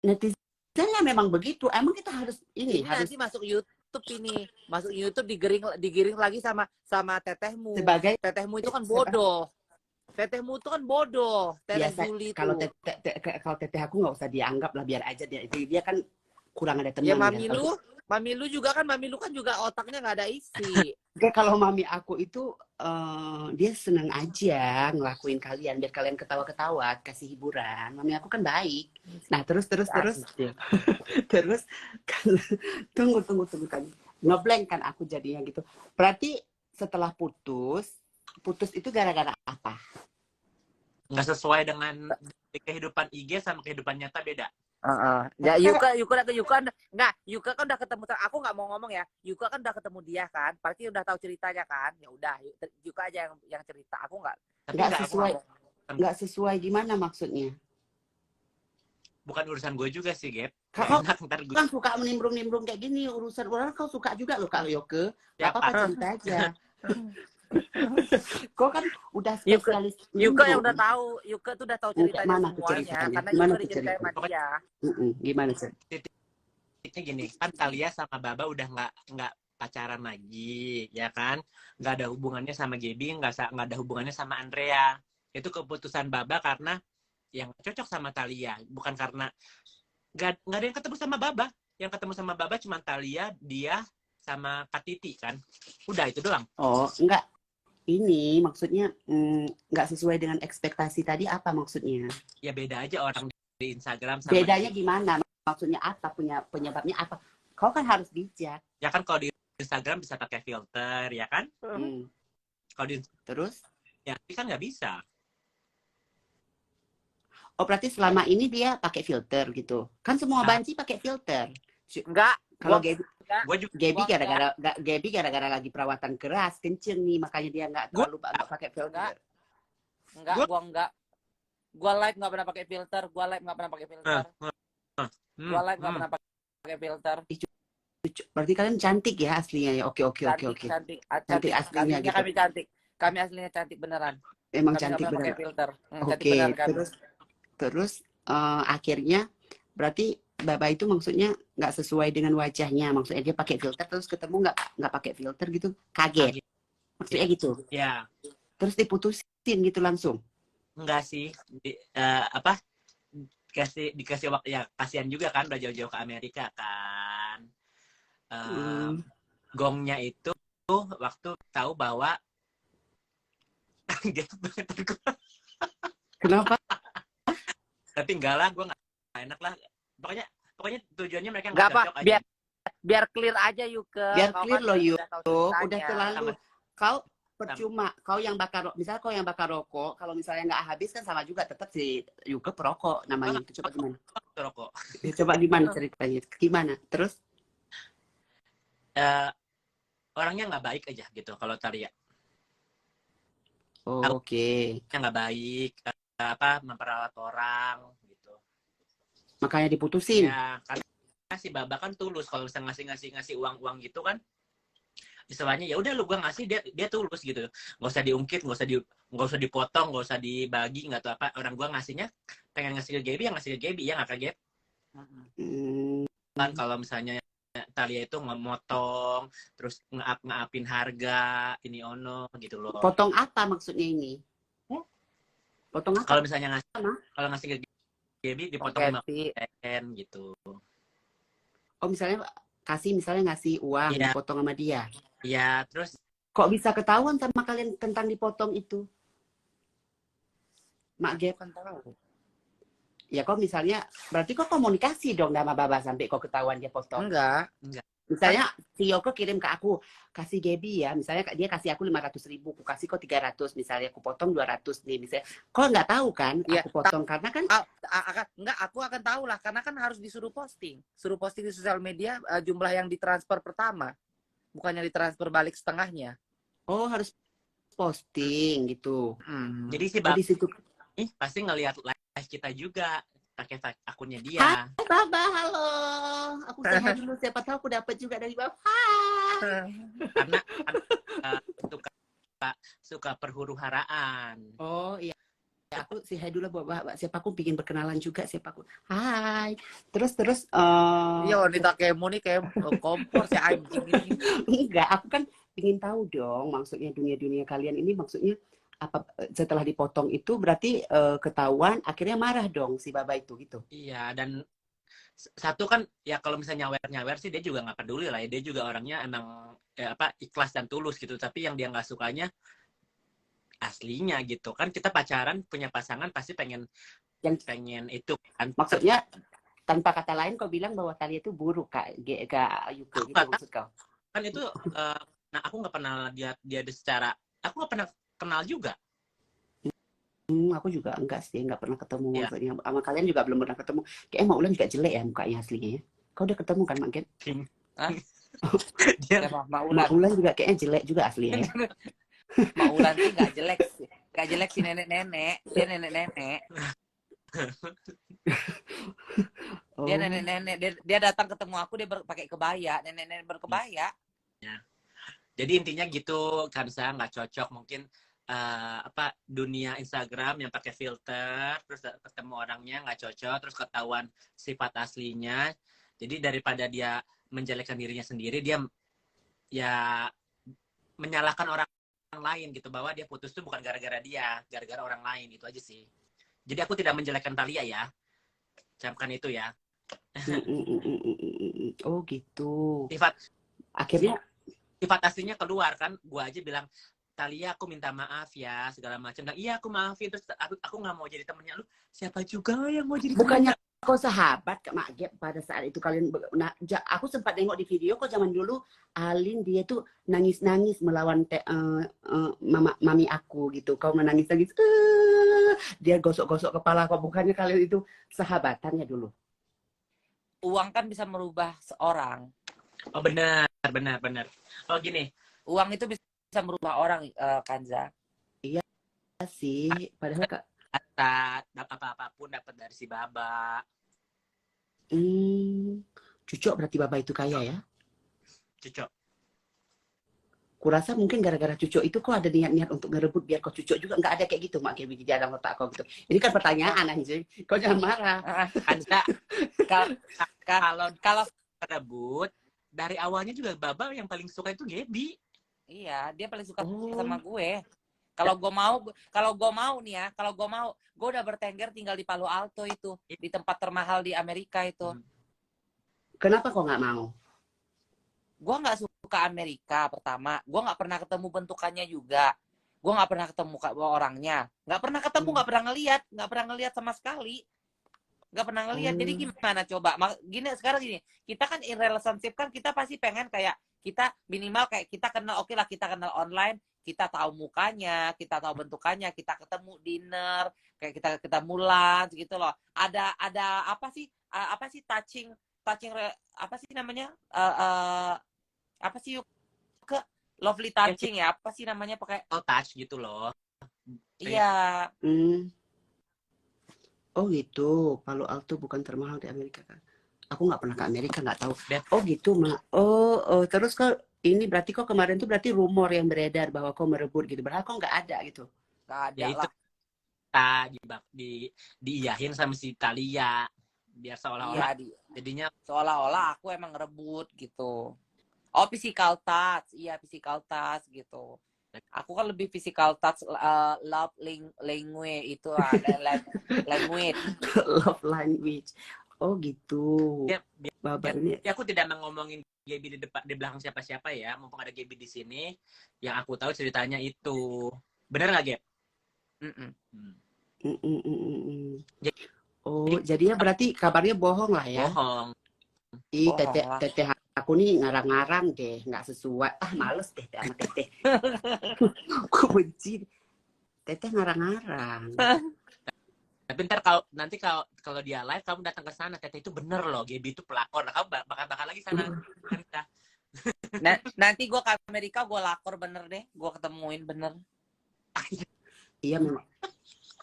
netizennya memang begitu. Emang kita harus Ini harus nanti masuk YouTube digiring lagi sama tetehmu. sebagai Tetehmu itu kan bodoh. Tetehmu itu kan bodoh. Teteh biasa. Juli Kalau itu. kalau teteh aku nggak usah dianggap lah, biar aja dia kan kurang ada Ya teman. mami lu kan juga otaknya nggak ada isi. Kalau mami aku itu dia seneng aja ngelakuin kalian biar kalian ketawa-ketawa, kasih hiburan. Mami aku kan baik. Nah terus kan, tunggu kan, ngeblank kan aku jadinya gitu. Berarti setelah putus itu gara-gara apa? Nggak sesuai dengan kehidupan IG sama kehidupan nyata, beda. Ya Yuka kan udah ketemu. Aku nggak mau ngomong ya. Yuka kan udah ketemu dia kan, pasti udah tahu ceritanya kan. Ya udah, Yuka aja yang cerita. Aku nggak sesuai gimana maksudnya? Bukan urusan gue juga sih, Gap. Kau kan suka menimbrung-nimbrung kayak gini, urusan orang kau suka juga loh kalau Yoke. Gak apa-apa, cerita aja. Kau kan udah spesialis Yuka yang udah tahu. Yuka tuh udah tahu ceritanya semuanya. Karena gimana Yuka diceritain sama dia. Gimana sih? Titiknya gini, kan Thalia sama Baba udah nggak pacaran lagi, ya kan? Nggak ada hubungannya sama Gaby, nggak ada hubungannya sama Andrea. Itu keputusan Baba karena yang cocok sama Thalia, bukan karena nggak ada yang ketemu sama Baba. Yang ketemu sama Baba cuma Thalia, dia sama Kak Titi kan. Udah itu doang. Oh, enggak. Ini maksudnya nggak sesuai dengan ekspektasi tadi, apa maksudnya? Ya beda aja orang di Instagram sama bedanya gimana? Maksudnya apa? Penyebabnya apa? Kau kan harus bijak. Ya kan kalau di Instagram bisa pakai filter, ya kan? Kalau terus? Ya kan nggak bisa. Oh, berarti selama ini dia pakai filter gitu. Kan semua banci pakai filter. Enggak. Kalau Gaby gara-gara lagi perawatan keras, kenceng nih, makanya dia nggak terlalu pakai filter. Enggak. Gua live nggak pernah pakai filter. Gua live nggak pernah pakai filter. Berarti kalian cantik ya aslinya ya. Oke. Cantik aslinya gitu. Kami aslinya cantik beneran. Emang cantik beneran. Pakai filter. Oke. Terus akhirnya berarti Baba itu maksudnya nggak sesuai dengan wajahnya, maksudnya dia pakai filter terus ketemu nggak pakai filter gitu, kaget. Maksudnya gitu. Ya. Terus diputusin gitu langsung? Enggak sih. Dikasih waktu, ya kasihan juga kan udah jauh-jauh ke Amerika kan. Gongnya itu waktu tahu bahwa Kenapa? Tapi enggak lah, gue nggak enak lah. Pokoknya tujuannya mereka nggak cocok aja. Biar clear aja Yuka. Biar clear loh Yuk. Udah terlalu. Kau percuma. Kau yang bakar, misalnya kau yang bakar rokok, kalau misalnya nggak habis kan sama juga, tetap si Yuka perokok namanya. Itu coba gimana? Rokok. Coba gimana ceritanya? Gimana? Terus? Orangnya nggak baik aja gitu kalau Thalia. Oke. Yang nggak baik, memperalat orang gitu. Makanya diputusin. Ya, karena si Baba kan tulus kalau bisa ngasih uang gitu kan. Istilahnya ya udah lu gua ngasih, dia tulus gitu. Nggak usah diungkit, nggak usah dipotong, nggak usah dibagi, nggak tahu apa. Orang gua ngasihnya pengen ngasih ke Gaby, yang ngasih ke Gaby, ya nggak ke Gaby. Kan kalau misalnya Thalia itu memotong, terus ngeapin harga, ini ono gitu loh. Potong apa maksudnya ini? Potong apa? Kalau misalnya ngasih ke Gaby dipotong 5% gitu. Oh, misalnya ngasih uang, ya, dipotong sama dia. Iya, terus kok bisa ketahuan sama kalian tentang dipotong itu? Mak Gap kan tahu. Ya kok misalnya, berarti kok komunikasi dong sama Baba sampai kok ketahuan dia potong? Enggak. Misalnya si Yoko kirim ke aku, kasih Gaby ya, misalnya dia kasih aku 500.000, aku kasih kok 300, misalnya aku potong 200 nih, misalnya. Kok nggak tahu kan aku potong, karena kan aku akan tahu lah, karena kan harus disuruh posting di sosial media jumlah yang ditransfer pertama, bukannya ditransfer balik setengahnya. Oh, harus posting gitu. Jadi si Baba pasti ngelihat live kita juga pakai akunnya dia. Hai Baba, halo. Aku sehat dulu, siapa tahu aku dapat juga dari Baba. Karena suka perhuru-haraan. Oh iya. aku si hai dulu buat siapa aku bikin berkenalan juga siapa aku. Hai. Terus Iya, wanita kemo nih kayak kompor si anjing ini. enggak, aku kan ingin tahu dong maksudnya dunia-dunia kalian ini maksudnya apa setelah dipotong itu berarti ketahuan akhirnya marah dong si Baba itu gitu. Iya, dan satu kan ya kalau misalnya nyawer sih dia juga nggak peduli lah ya, dia juga orangnya emang ikhlas dan tulus gitu, tapi yang dia nggak sukanya aslinya gitu kan, kita pacaran punya pasangan pasti pengen itu kan. Maksudnya tanpa kata lain kau bilang bahwa Thalia itu buruk kak Yuko gitu maksud kau? Kan itu nah aku nggak pernah dia secara, aku nggak pernah kenal juga. Aku juga enggak sih, enggak pernah ketemu Ya. maksudnya. Sama kalian juga belum pernah ketemu. Kayaknya Mak Ulan juga jelek ya mukanya aslinya ya. Kau udah ketemu kan Mak Gen? Dia Mak Mak Ulan juga kayaknya jelek juga aslinya ya. Mak Ulan sih nggak jelek sih. Nggak jelek si nenek-nenek. Dia nenek-nenek. Dia Oh. nenek-nenek. Dia datang ketemu aku, dia pakai kebaya. Nenek-nenek berkebaya. Ya. Jadi intinya gitu, Kansa nggak cocok mungkin dunia Instagram yang pakai filter, terus ketemu orangnya nggak cocok, terus ketahuan sifat aslinya. Jadi daripada dia menjelekkan dirinya sendiri, dia ya menyalahkan orang lain gitu, bahwa dia putus tuh bukan gara-gara dia, gara-gara orang lain, itu aja sih. Jadi aku tidak menjelekkan Thalia ya, camkan itu ya. Oh gitu. Sifat Akhirnya sifat aslinya keluar kan, gua aja bilang Thalia aku minta maaf ya segala macam, dan iya aku maafin, terus aku nggak mau jadi temennya lu, siapa juga yang mau jadi bukannya temennya? kau sahabat Kak Mak Gep pada saat itu kalian aku sempat nengok di video kok zaman dulu Alin dia tuh nangis-nangis melawan mami aku gitu. Kau menangis-nangis. Dia gosok-gosok kepala kau, bukannya kalian itu sahabatannya dulu? Uang kan bisa merubah seorang. Oh benar. Oh gini, Uang itu bisa merubah orang, Kanza. Iya sih, padahal Kak. apapun dapat dari si Baba. Cucok berarti Baba itu kaya ya? Cocok. Kurasa mungkin gara-gara cucok itu kok ada niat-niat untuk ngerebut biar kau cucok juga, nggak ada kayak gitu Mak Gaby di dalam otak kau gitu. Ini kan pertanyaan anjing, kau jangan marah. Anda kalau rebut dari awalnya juga Baba yang paling suka itu Gaby. Iya, dia paling suka sama gue. Kalau gue mau nih ya, gue udah bertengger tinggal di Palo Alto itu, di tempat termahal di Amerika itu. Kenapa kok nggak mau? Gue nggak suka Amerika pertama. Gue nggak pernah ketemu bentukannya juga. Gue nggak pernah ketemu orangnya. Nggak pernah ketemu, nggak pernah ngeliat sama sekali. Nggak pernah ngeliat. Jadi gimana coba? Sekarang gini, kita kan in relationship kan kita pasti pengen kayak kita minimal kayak kita kenal, oke lah kita kenal online, kita tahu mukanya, kita tahu bentukannya, kita ketemu dinner, kayak kita ketemu lunch gitu loh. Ada apa sih touching apa sih namanya? Apa sih ke lovely touching ya? Apa sih namanya pakai touch gitu loh. Iya. Oh gitu, Palo Alto bukan termahal di Amerika kan? Aku nggak pernah ke Amerika, nggak tahu. Oh gitu, Mak. Oh, terus kok ini berarti kok kemarin tuh berarti rumor yang beredar bahwa kau merebut gitu. Berarti kok nggak ada gitu? Nggak ada ya, itu diiyahin sama si Thalia biar seolah-olah jadinya seolah-olah aku emang ngerebut gitu. Oh, physical touch. Iya, physical touch gitu. Aku kan lebih physical touch, love language itu language. Love language. Oh gitu. Baba ini. Ya, aku tidak mau ngomongin Gaby di belakang siapa-siapa ya. Mumpung ada Gaby di sini, yang aku tahu ceritanya itu. Benar nggak, Gap? Oh, jadinya berarti kabarnya bohong lah ya? Bohong. Ih, teteh aku nih ngarang-ngarang deh, nggak sesuai. Males deh sama teteh. Aku benci. Teteh ngarang-ngarang. Tapi ntar nanti kalau dia live kamu datang ke sana, teteh itu bener loh, Gaby itu pelakor. Nah, kamu bakal lagi sana. Nanti gue ke Amerika, gue lakor bener deh, gue ketemuin bener. Iya memang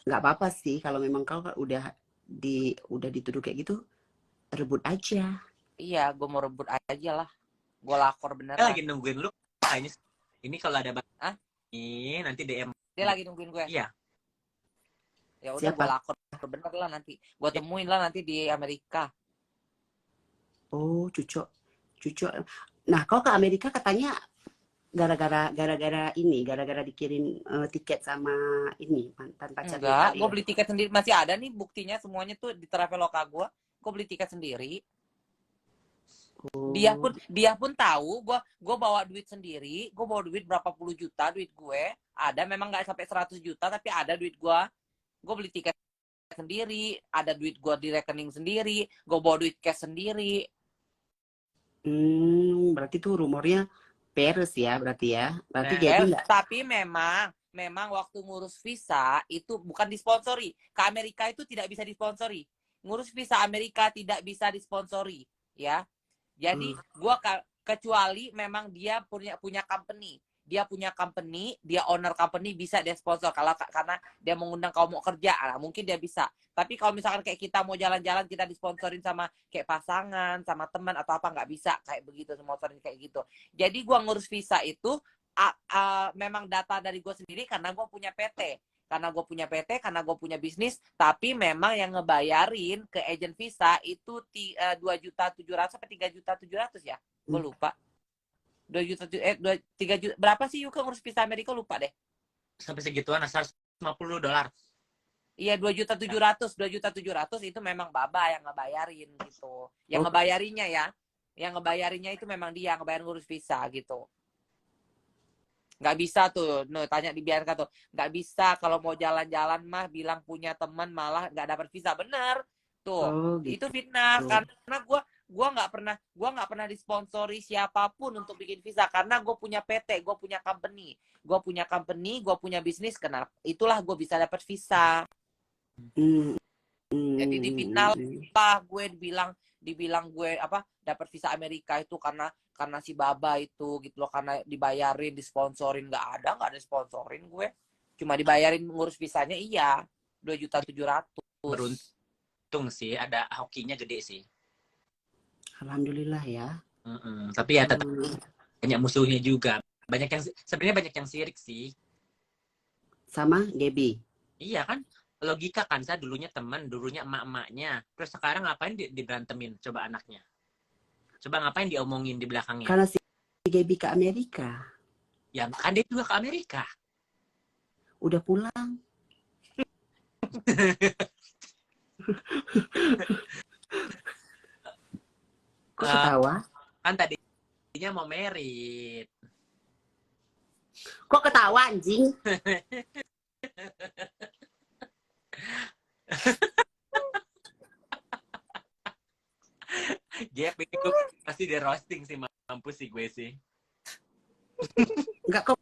nggak apa-apa sih kalau memang kau udah dituduh kayak gitu, rebut aja. Iya, gue mau rebut aja lah. Gue lakor bener. Dia lagi nungguin lu kayaknya. Ini kalau ada ini nanti DM. Dia lagi nungguin gue. Iya. Ya udah gue Siapa? lakon bener lah nanti. Gue temuin lah nanti di Amerika. Oh, Cucok. Cucok. Nah, kau ke Amerika katanya gara-gara ini, gara-gara dikirim tiket sama ini mantan pacarnya Enggak, kali gue ya. beli tiket sendiri. Masih ada nih buktinya semuanya tuh di Traveloka gue. Gue beli tiket sendiri. Dia Oh. pun tahu gue bawa duit sendiri. Gue bawa duit berapa puluh juta duit gue. Ada memang nggak sampai 100 juta tapi ada duit gue. Gue beli tiket sendiri, ada duit gue di rekening sendiri, gue bawa duit cash sendiri. Berarti tuh rumornya peres ya, berarti ya. Berarti Gaby nggak. Tapi memang waktu ngurus visa itu bukan disponsori. Ke Amerika itu tidak bisa disponsori. Ngurus visa Amerika tidak bisa disponsori, ya. Jadi gua kecuali memang dia punya company. Dia punya company, dia owner company bisa dia sponsor karena dia mengundang kau mau kerja, nah, mungkin dia bisa. Tapi kalau misalkan kayak kita mau jalan-jalan kita disponsorin sama kayak pasangan, sama teman atau apa nggak bisa kayak begitu sponsorin kayak gitu. Jadi gua ngurus visa itu memang data dari gue sendiri karena gue punya PT. Karena gue punya PT, karena gue punya bisnis, tapi memang yang ngebayarin ke agent visa itu 2.700.000 sampai 3.700.000 ya. Gue lupa. 3 juta berapa sih Yuka ngurus visa Amerika lupa deh. Sampai segituan, $150. Iya 2.700.000 itu memang Baba yang ngebayarin gitu. Yang ngebayarinnya ya. Yang ngebayarinnya itu memang dia yang ngebayar ngurus visa gitu. Nggak bisa tuh, tanya dibiarkan tuh. Nggak bisa kalau mau jalan-jalan mah bilang punya teman malah nggak dapat visa. Bener tuh. gitu. Itu fitnah karena gua nggak pernah disponsori siapapun untuk bikin visa karena gue punya PT, gue punya company, gue punya bisnis. Kenapa? Itulah gue bisa dapat visa. Jadi difitnah lah gue dibilang gue apa dapat visa Amerika itu karena si Baba itu gitu loh, karena dibayarin, disponsorin. Nggak ada sponsorin gue, cuma dibayarin ngurus visanya. Iya 2.700.000. Beruntung sih ada hokinya gede sih. Alhamdulillah ya. Tapi ya tetap banyak musuhnya juga. Sebenarnya banyak yang sirik sih. Sama Gaby. Iya kan, logika kan, saya dulunya teman, dulunya emak-emaknya, terus sekarang ngapain diberantemin coba anaknya, coba ngapain diomongin di belakangnya. Karena si Gaby ke Amerika. Ya kan dia juga ke Amerika. Udah pulang. Kok ketawa? Kan tadinya mau merit. Kok ketawa anjing? Gap ini gue pasti di roasting sih, mampus sih gue sih. Enggak, kok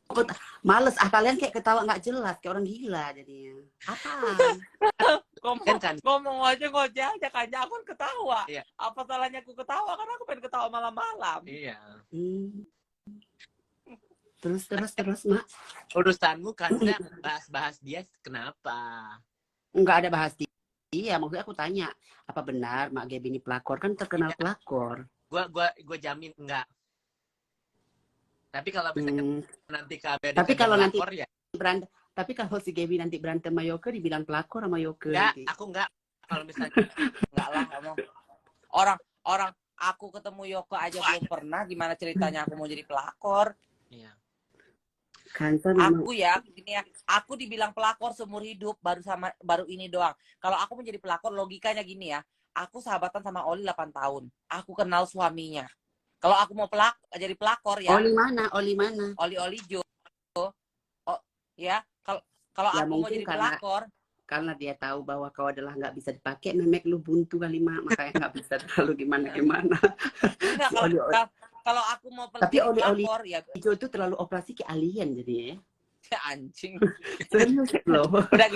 males kalian kayak ketawa nggak jelas kayak orang gila jadinya. Apa? Ngomong aja aku kan ketawa. Iya. Apa salahnya aku ketawa? Karena aku pengen ketawa malam-malam. Iya. Terus Mak. Urusanmu kan bahas dia kenapa? Enggak ada bahas dia, maksudnya aku tanya, apa benar Mak Gaby ini pelakor? Kan terkenal pelakor. Gua jamin enggak. Tapi kalau misalnya nanti KB tapi kalau pelakor, nanti ya. Tapi kalau si Gaby nanti berantem sama Yoke dibilang pelakor sama Yoke. Enggak, aku enggak. Kalau misalnya enggak lah ngomong. Orang aku ketemu Yoke aja belum pernah, gimana ceritanya aku mau jadi pelakor? Iya. Aku ya, gini ya, aku dibilang pelakor seumur hidup baru ini doang. Kalau aku menjadi pelakor logikanya gini ya, aku sahabatan sama Oli 8 tahun. Aku kenal suaminya. Kalau aku mau jadi pelakor ya. Oli mana? Oli Jo. Oh, ya, kalau ya, aku mau jadi pelakor. Karena dia tahu bahwa kau adalah nggak bisa dipakai, memek lu buntu kali Mak, makanya nggak bisa terlalu gimana. Enggak, kalau aku mau pelakor ya Ijo itu terlalu operasi ke alien jadinya ya. Anjing. Serius loh. Udah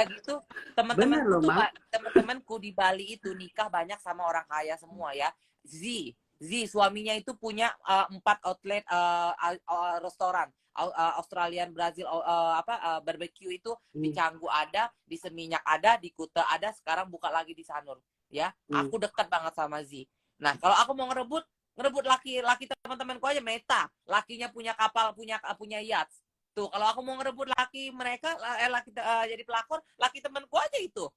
gitu teman-temanku di Bali itu nikah banyak sama orang kaya semua ya. Z suaminya itu punya 4 outlet restoran. Australian, Brazil, barbecue itu di Canggu ada, di Seminyak ada, di Kuta ada, sekarang buka lagi di Sanur ya. Aku dekat banget sama Z. Nah, kalau aku mau ngerebut laki-laki teman-temanku aja Meta, lakinya punya kapal, punya yacht. Tuh, kalau aku mau ngerebut laki mereka, jadi pelakor, laki temanku aja itu.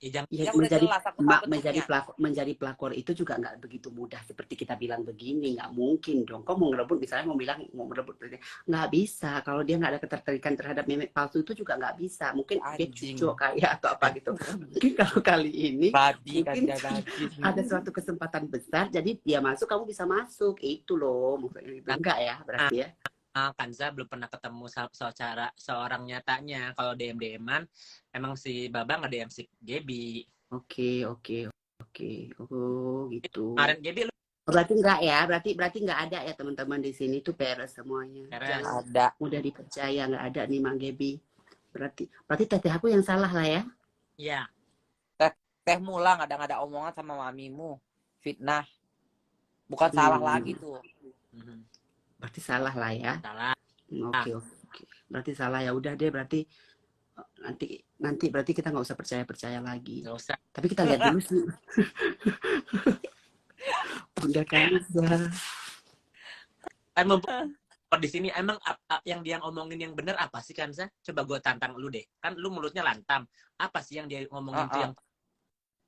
Ya, jangan. Ya, Yang udah jelas aku tahu bentuknya. menjadi pelakor itu juga nggak begitu mudah seperti kita bilang begini, nggak mungkin dong. Kau mau ngerebut, misalnya mau bilang mau merebut, nggak bisa. Kalau dia nggak ada ketertarikan terhadap memek palsu itu juga nggak bisa. Mungkin dia Anjing. cucok kayak atau apa gitu. Mungkin kalau kali ini Babi kan mungkin dia babi. ada suatu kesempatan besar, jadi dia masuk, kamu bisa masuk. Itu loh maksudnya itu. Enggak ya berarti ya. Kanza belum pernah ketemu secara seorang nyatanya. Kalau DM-DM-an, emang si Baba nge-DM si Gaby. Oke. Oh gitu. Kemarin Gaby lu Berarti enggak ya, berarti enggak ada ya teman-teman di sini tuh peres semuanya. Peres. Jangan Ada. mudah dipercaya, enggak ada nih Mang Gebi. Berarti teteh aku yang salah lah ya. Iya. Teh Mula nggak ada omongan sama mamimu. Fitnah. Bukan salah lagi tuh. Berarti salah lah ya. Salah. Oke. Berarti salah ya. Udah deh, berarti nanti berarti kita nggak usah percaya lagi. Nggak usah. Tapi kita lihat dulu sih. Bunda Kanza. Kan di sini emang yang dia ngomongin yang bener apa sih Kanza? Coba gue tantang lu deh. Kan lu mulutnya lantam. Apa sih yang dia ngomongin tuh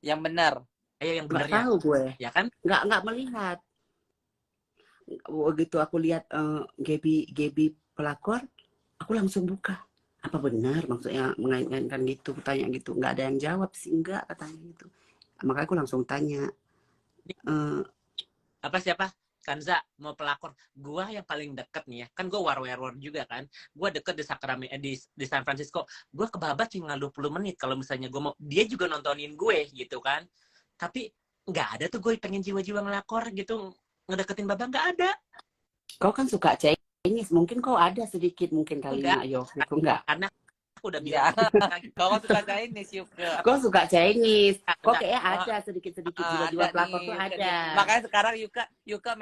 yang benar? Yang Nggak benernya? tahu gue. Ya kan? Nggak melihat. Begitu aku lihat Gaby pelakor, aku langsung buka. Apa benar maksudnya mengaitkan gitu, tanya gitu. Nggak ada yang jawab sih, enggak katanya gitu. Makanya aku langsung tanya. Siapa? Kanza mau pelakor. Gua yang paling deket nih ya. Kan gue war juga kan. Gua deket di di San Francisco. Gua ke Baba tinggal 20 menit. Kalau misalnya gue mau, dia juga nontonin gue gitu kan. Tapi nggak ada tuh gue pengen jiwa-jiwa ngelakor gitu. Ngedeketin Baba nggak ada. Kau kan suka Chinese, mungkin kau ada sedikit mungkin kali Enggak. Ayo, gitu enggak? Karena aku udah Ya. bilang. Kau suka Chinese juga. Kau suka Chinese, kok Enggak. kayaknya ada sedikit jiwa-jiwa pelakor tuh ada. Makanya sekarang Yuka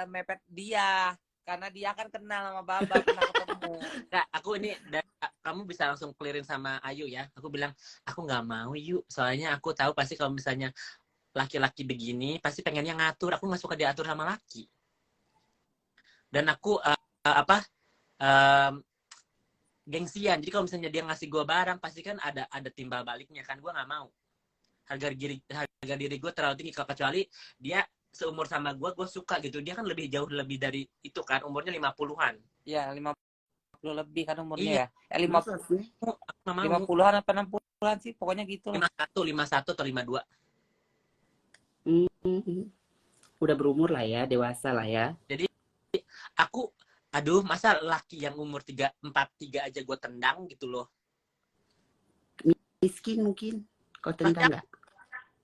mepet dia. Karena dia kan kenal sama Baba, pernah ketemu. Enggak, aku ini kamu bisa langsung clearin sama Ayu ya. Aku bilang, aku nggak mau yuk. Soalnya aku tahu pasti kalau misalnya laki-laki begini pasti pengennya ngatur. Aku nggak suka diatur sama laki. Dan aku gengsian. Jadi kalau misalnya dia ngasih gue barang, pasti kan ada timbal baliknya kan. Gue nggak mau. Harga diri gue terlalu tinggi. Kecuali dia seumur sama gue suka gitu. Dia kan jauh lebih dari itu kan. Umurnya 50-an. Iya, 50 lebih kan umurnya Iya. ya. 50-an apa 60-an sih, pokoknya gitu lah. 51 atau 52. Udah berumur lah ya, dewasa lah ya. Jadi aku, aduh, masa laki yang umur 43 aja gue tendang gitu loh. Miskin mungkin, kau tendang nggak?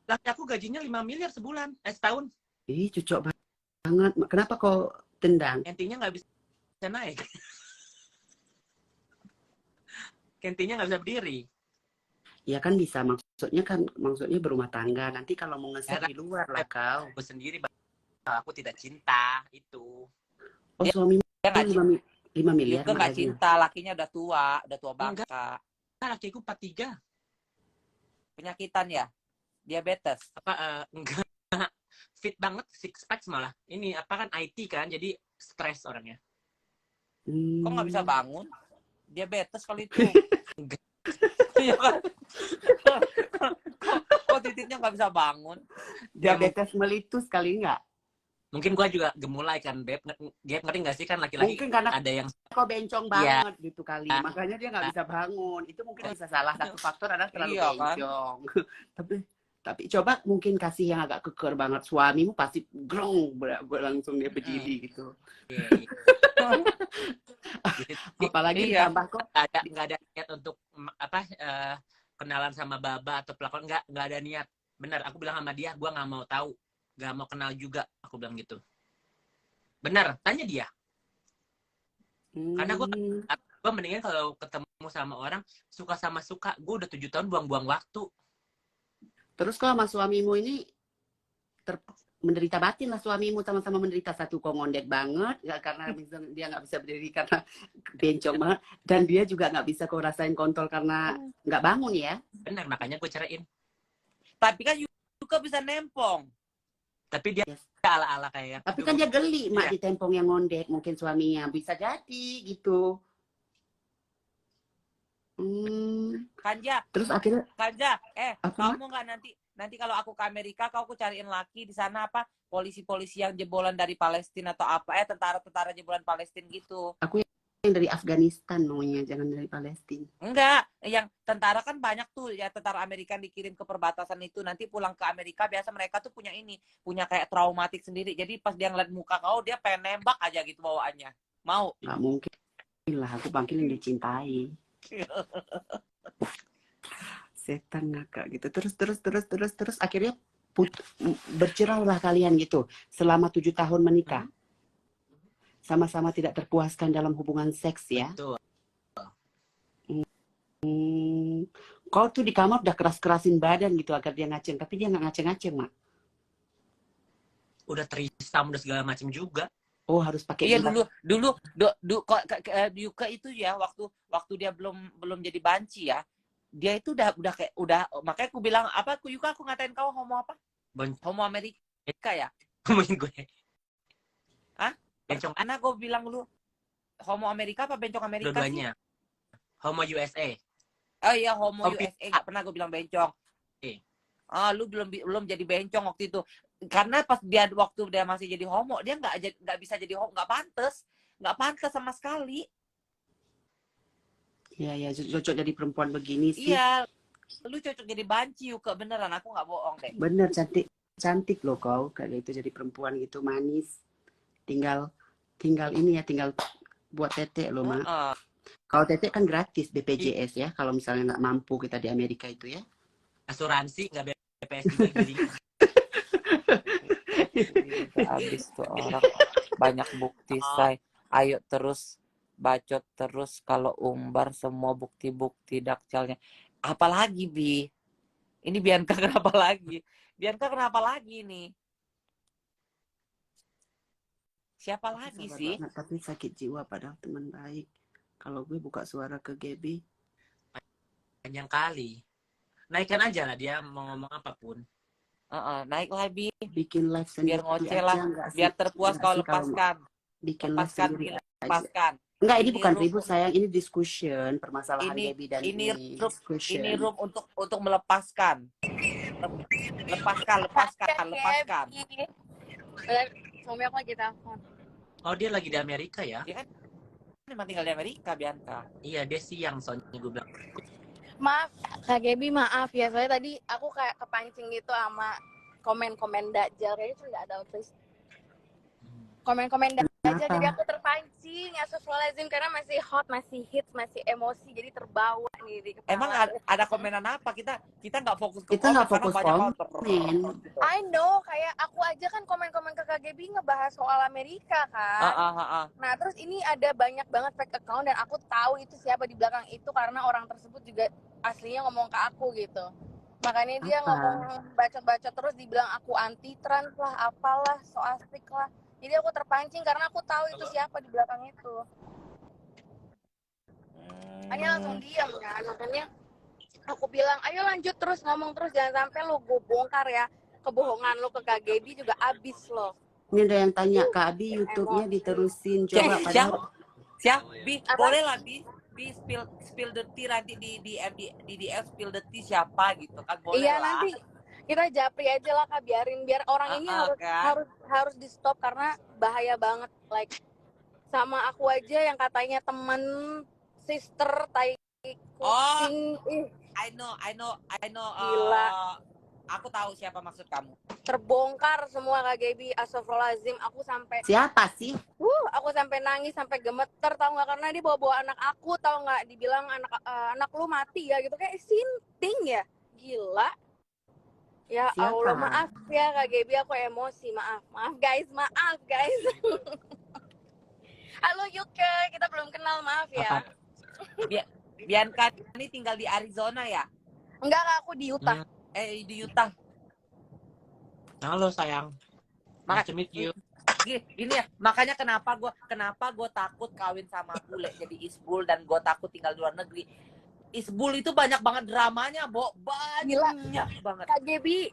Laki aku gajinya 5 miliar sebulan, setahun. Ih, cocok banget. Kenapa kau tendang? Kentinya nggak bisa naik. Kentinya nggak bisa berdiri. Ya kan bisa, maksudnya berumah tangga. Nanti kalau mau nge-set di luar lah kau. Aku sendiri, aku tidak cinta itu. Oh, suamimu Dia nggak 5 miliar. Yuka nggak cinta, lakinya udah tua bangka. Laki aku 43. Penyakitan ya? Diabetes? Enggak. Fit banget, six pack malah. Ini apa kan IT kan, jadi stres orangnya. Kok nggak bisa bangun? Diabetes kali itu. Iya kan? Kok titiknya nggak bisa bangun? Diabetes melitus kali nggak? Mungkin gua juga gemulai kan, Beb. Gap, ngerti nggak sih kan laki-laki Mungkin karena ada yang kok bencong banget gitu kali. Makanya dia nggak bisa bangun. Itu mungkin bisa salah satu faktor adalah terlalu bencong. Tapi coba mungkin kasih yang agak keker banget. Suamimu pasti grong langsung dia berdiri gitu. Apalagi ditambah kok nggak ada niat untuk kenalan sama Baba atau pelakon, nggak ada niat. Benar, aku bilang sama dia, gua nggak mau tahu, nggak mau kenal juga, aku bilang gitu. Benar, tanya dia. Karena gua mendingan kalau ketemu sama orang suka sama suka, gua udah 7 tahun buang-buang waktu. Terus kalau sama suamimu ini menderita batin lah, suamimu sama-sama menderita. Satu kok ngondek banget karena dia nggak bisa berdiri karena bencong banget, dan dia juga nggak bisa kau rasain kontol karena nggak bangun ya. Benar, makanya gue ceraiin. Tapi kan juga bisa nempong. Tapi dia Yes. ala-ala kayak Tapi kan dia geli, mak Iya. ditempong yang ngondek, mungkin suaminya bisa jadi gitu. Kanja, Terus akhirnya Kanja, apa? kamu nggak nanti kalau aku ke Amerika, aku cariin laki di sana apa polisi-polisi yang jebolan dari Palestina atau apa tentara-tentara jebolan Palestina gitu. Aku yang dari Afghanistan maunya, jangan dari Palestina. Enggak, yang tentara kan banyak tuh ya, tentara Amerika dikirim ke perbatasan itu, nanti pulang ke Amerika biasa mereka tuh punya kayak traumatik sendiri. Jadi pas dia ngeliat muka kau, dia pengen nembak aja gitu bawaannya. Mau? Gak mungkin lah, aku panggil yang dicintai. Setan ngakak gitu. Terus akhirnya bercerailah kalian gitu selama 7 tahun menikah. Sama-sama tidak terpuaskan dalam hubungan seks ya. Betul. Kau tuh di kamar udah keras-kerasin badan gitu agar dia ngaceng, tapi dia nggak ngaceng-ngaceng, Mak. Udah trisam, udah segala macam juga. Oh, harus pakai Iya gelas. dulu kok Yuka itu ya waktu dia belum jadi banci ya. Dia itu udah makanya aku bilang apa Yuka, aku ngatain kau homo apa? Homo Amerika ya? Ngomongin gue. Hah? Bencong Anak gue bilang lu homo Amerika apa bencong Amerika sih? dua-duanya. Homo USA. Oh iya, homo Homo- USA, nggak pernah gue bilang bencong. Lu belum jadi bencong waktu itu. Karena waktu dia masih jadi homo, dia nggak bisa jadi homo, nggak pantas sama sekali. Iya, cocok jadi perempuan begini sih. Iya, lu cocok jadi banci Yuka, beneran, aku nggak bohong deh. Bener, cantik loh kau kayak gitu, jadi perempuan gitu manis. Tinggal ini ya, tinggal buat tete loh, Mak. Kalau tete kan gratis BPJS ya, kalau misalnya nggak mampu kita di Amerika itu ya. Asuransi nggak BPS juga jadi. Habis tuh orang banyak bukti, say. Ayo terus bacot terus kalau umbar semua bukti-bukti dakjalnya. Apalagi Bi? Ini Bianca kenapa lagi? Bianca kenapa lagi nih? Siapa lagi Sabar sih? banget, tapi sakit jiwa padahal teman baik. Kalau gue buka suara ke Gaby, Panjang kali. Naikkan aja lah dia mau ngomong apapun. Naik lah Bi, bikin live sendiri biar ngoceh aja, lah, nggak sih? biar terpuas Nggak kau sih kalau lepaskan. bikin live Lepaskan, sendiri aja. lepaskan. Enggak, ini Ini bukan room ribut sayang, ini discussion permasalahan Ini Gaby dan ini ini room discussion. ini room untuk melepaskan. Lepaskan. Suami aku lagi telepon. Oh, dia lagi di Amerika ya? Dia kan memang tinggal di Amerika, Bianca. Iya, dia siang soalnya gue bilang. Maaf, Kak Gaby, maaf ya. Soalnya tadi aku kayak kepancing gitu sama komen-komen Dajjal. Kayaknya itu nggak ada please. Komen-komen Dajjal, jadi aku terpancing. Astagfirullahaladzim, karena masih hot, masih hits, masih emosi. Jadi terbawa nih di kepala. Emang ada komenan apa? Kita nggak fokus ke Kita nggak karena fokus banyak komen. kotor. I know, kayak aku aja kan komen-komen ke Kak Gaby ngebahas soal Amerika kan. Nah, terus ini ada banyak banget fake account dan aku tahu itu siapa di belakang itu karena orang tersebut juga aslinya ngomong ke aku gitu. Makanya dia ngomong bacot-bacot terus dibilang aku anti trans lah, apalah, so asik lah. Jadi aku terpancing karena aku tahu itu siapa di belakang itu. Hanya langsung diam kan, makanya aku bilang, ayo lanjut terus, ngomong terus, jangan sampai lo gue bongkar ya kebohongan lo ke Kak Gaby juga abis lo. Ini ada yang tanya, Kak Abi YouTube-nya diterusin coba padahal. Siap, Bi, boleh lah Bi spill the tea nanti di DDF spill the tea siapa gitu kan, boleh iya, lah. nanti kita japri aja lah Kak, biar orang ini harus di stop karena bahaya banget, like sama aku aja yang katanya temen sister tai kucing. I know. Gila. Aku tahu siapa maksud kamu. Terbongkar semua Kak Gaby, astagfirullahaladzim. Aku sampai Siapa sih? aku sampai nangis, sampai gemeter, tau nggak, karena dia bawa anak aku, tau nggak, dibilang anak lu mati ya gitu, kayak sinting ya, gila. Ya Siapa? Allah, maaf ya Kak Gaby, aku emosi, maaf guys. Halo Yuke, kita belum kenal, maaf ya. Bianca ini tinggal di Arizona ya? Enggak Kak, aku di Utah. Di Utah. Halo sayang. Nice to meet you. Gini ya, makanya kenapa gue takut kawin sama bule jadi isbul, dan gue takut tinggal di luar negeri. Isbul itu banyak banget dramanya, banyak banget. Kak Gaby,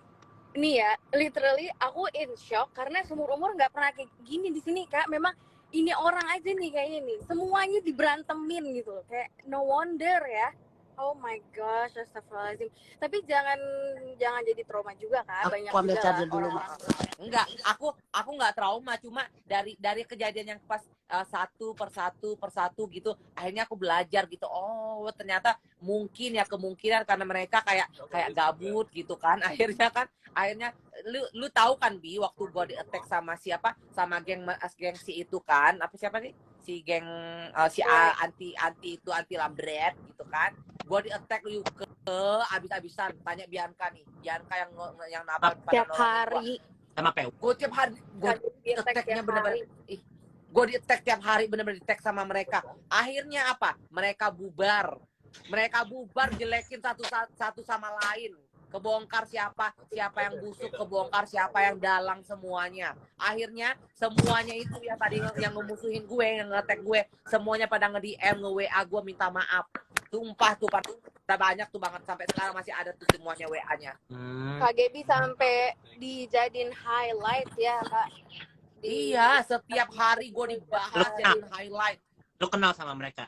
nih ya, literally aku in shock karena seumur umur nggak pernah kayak gini di sini Kak. Memang ini orang aja nih kayaknya nih, semuanya diberantemin gitu loh. Kayak no wonder ya. Oh my gosh, astagfirullahaladzim. Tapi jangan jadi trauma juga Kak. Banyak Aku ambil juga charger lah dulu, orang-orang. Enggak, aku nggak trauma, cuma dari kejadian yang pas satu persatu gitu, akhirnya aku belajar gitu. Oh, ternyata mungkin ya kemungkinan karena mereka kayak gabut gitu kan. Akhirnya lu tahu kan Bi, waktu gua di attack sama siapa? Sama geng si itu kan. Apa siapa sih? Si geng anti lambret gitu kan. Gua di attack lu ke abis-abisan. Tanya Bianca nih, Bianca yang nabrak pada Tiap hari sama PU. gue tiap hari gue di-attack-nya bener-bener gue di-attack tiap hari, bener-bener di-attack sama mereka. Akhirnya apa? Mereka bubar, jelekin satu sama lain, kebongkar siapa yang busuk, kebongkar siapa yang dalang, semuanya. Akhirnya semuanya itu ya tadi yang ngemusuhin gue, yang nge-attack gue, semuanya pada nge-DM, nge-WA gue minta maaf. Sumpah tuh udah banyak tuh banget, sampai sekarang masih ada tuh semuanya WA-nya. Kak Gaby sampai dijadiin highlight ya Kak. Iya, setiap hari gue dibahas jadiin highlight. Lu kenal sama mereka?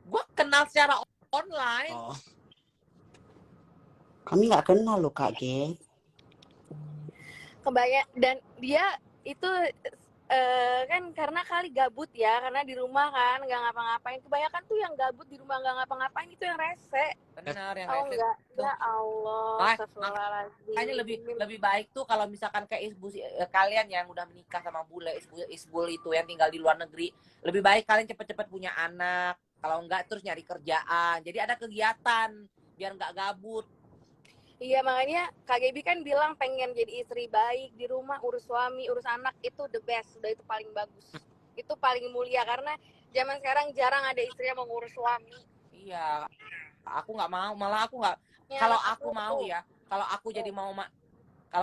Gue kenal secara online. Oh. Kami nggak kenal loh Kak G. Kebayang, dan dia itu kan karena kali gabut ya, karena di rumah kan nggak ngapa-ngapain. Kebanyakan tuh yang gabut di rumah nggak ngapa-ngapain itu yang rese. Benar yang Oh rese. enggak, ya Allah, astagfirullahaladzim. Makanya lebih baik tuh kalau misalkan kayak kalian yang udah menikah sama bule, isbul itu yang tinggal di luar negeri, lebih baik kalian cepet-cepet punya anak. Kalau enggak terus nyari kerjaan. Jadi ada kegiatan biar nggak gabut. Iya, makanya Kak Gaby kan bilang pengen jadi istri baik di rumah, urus suami, urus anak, itu the best, udah itu paling bagus. Itu paling mulia karena zaman sekarang jarang ada istri yang mau ngurus suami. Iya, aku nggak mau, malah aku nggak. Ya, Kalau aku mau ya, kalau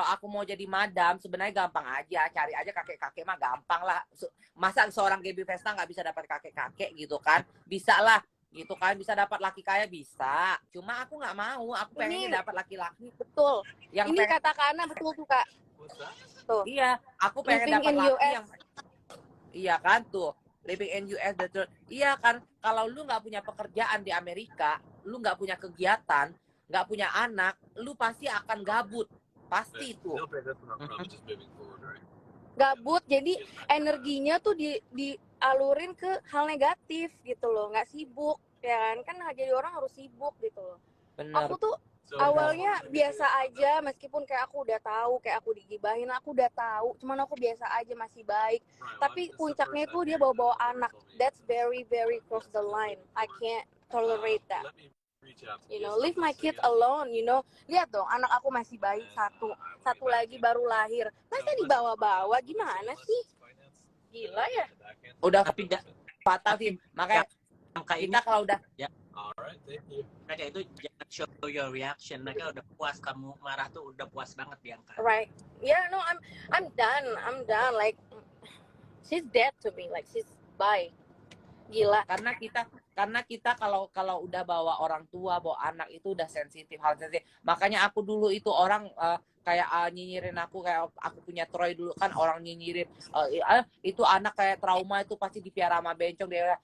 aku mau jadi madam, sebenarnya gampang aja, cari aja kakek-kakek mah gampang lah. Masa seorang Gaby Vesta nggak bisa dapat kakek-kakek gitu kan? Bisa lah. Gitu kan, bisa dapat laki kaya, bisa. Cuma aku nggak mau, aku pengennya dapat laki-laki. Betul. Yang ini kata Kana betul tuh Kak. Tuh. Iya, aku pengen dapat laki yang iya kan tuh, living in US betul. Iya kan, kalau lu nggak punya pekerjaan di Amerika, lu nggak punya kegiatan, nggak punya anak, lu pasti akan gabut, pasti tuh. Gabut, jadi energinya tuh dialurin ke hal negatif gitu loh, nggak sibuk ya kan jadi orang harus sibuk gitu loh. Bener. Aku tuh awalnya biasa aja, meskipun kayak aku udah tahu, kayak aku digibahin, aku udah tahu, cuman aku biasa aja, masih baik. Tapi puncaknya itu dia bawa anak, that's very very cross the line. I can't tolerate that. You know, leave my kids alone, you know. Lihat dong, anak aku masih bayi, satu lagi baru lahir. Masa dibawa-bawa, gimana sih? Gila ya. Udah Tapi fatal sih, makanya kita kalau udah mereka itu jangan show your reaction. Mereka udah puas, kamu marah tuh udah puas banget Bianca. Right. Yeah, no, I'm done. Like she's dead to me, like she's bye. Gila. Karena kita kalau udah bawa orang tua, bawa anak itu udah sensitif, hal sensitif. Makanya aku dulu itu orang kayak nyinyirin aku, kayak aku punya Troy dulu kan, orang nyinyirin itu anak kayak trauma, itu pasti dipiara sama bencong dia.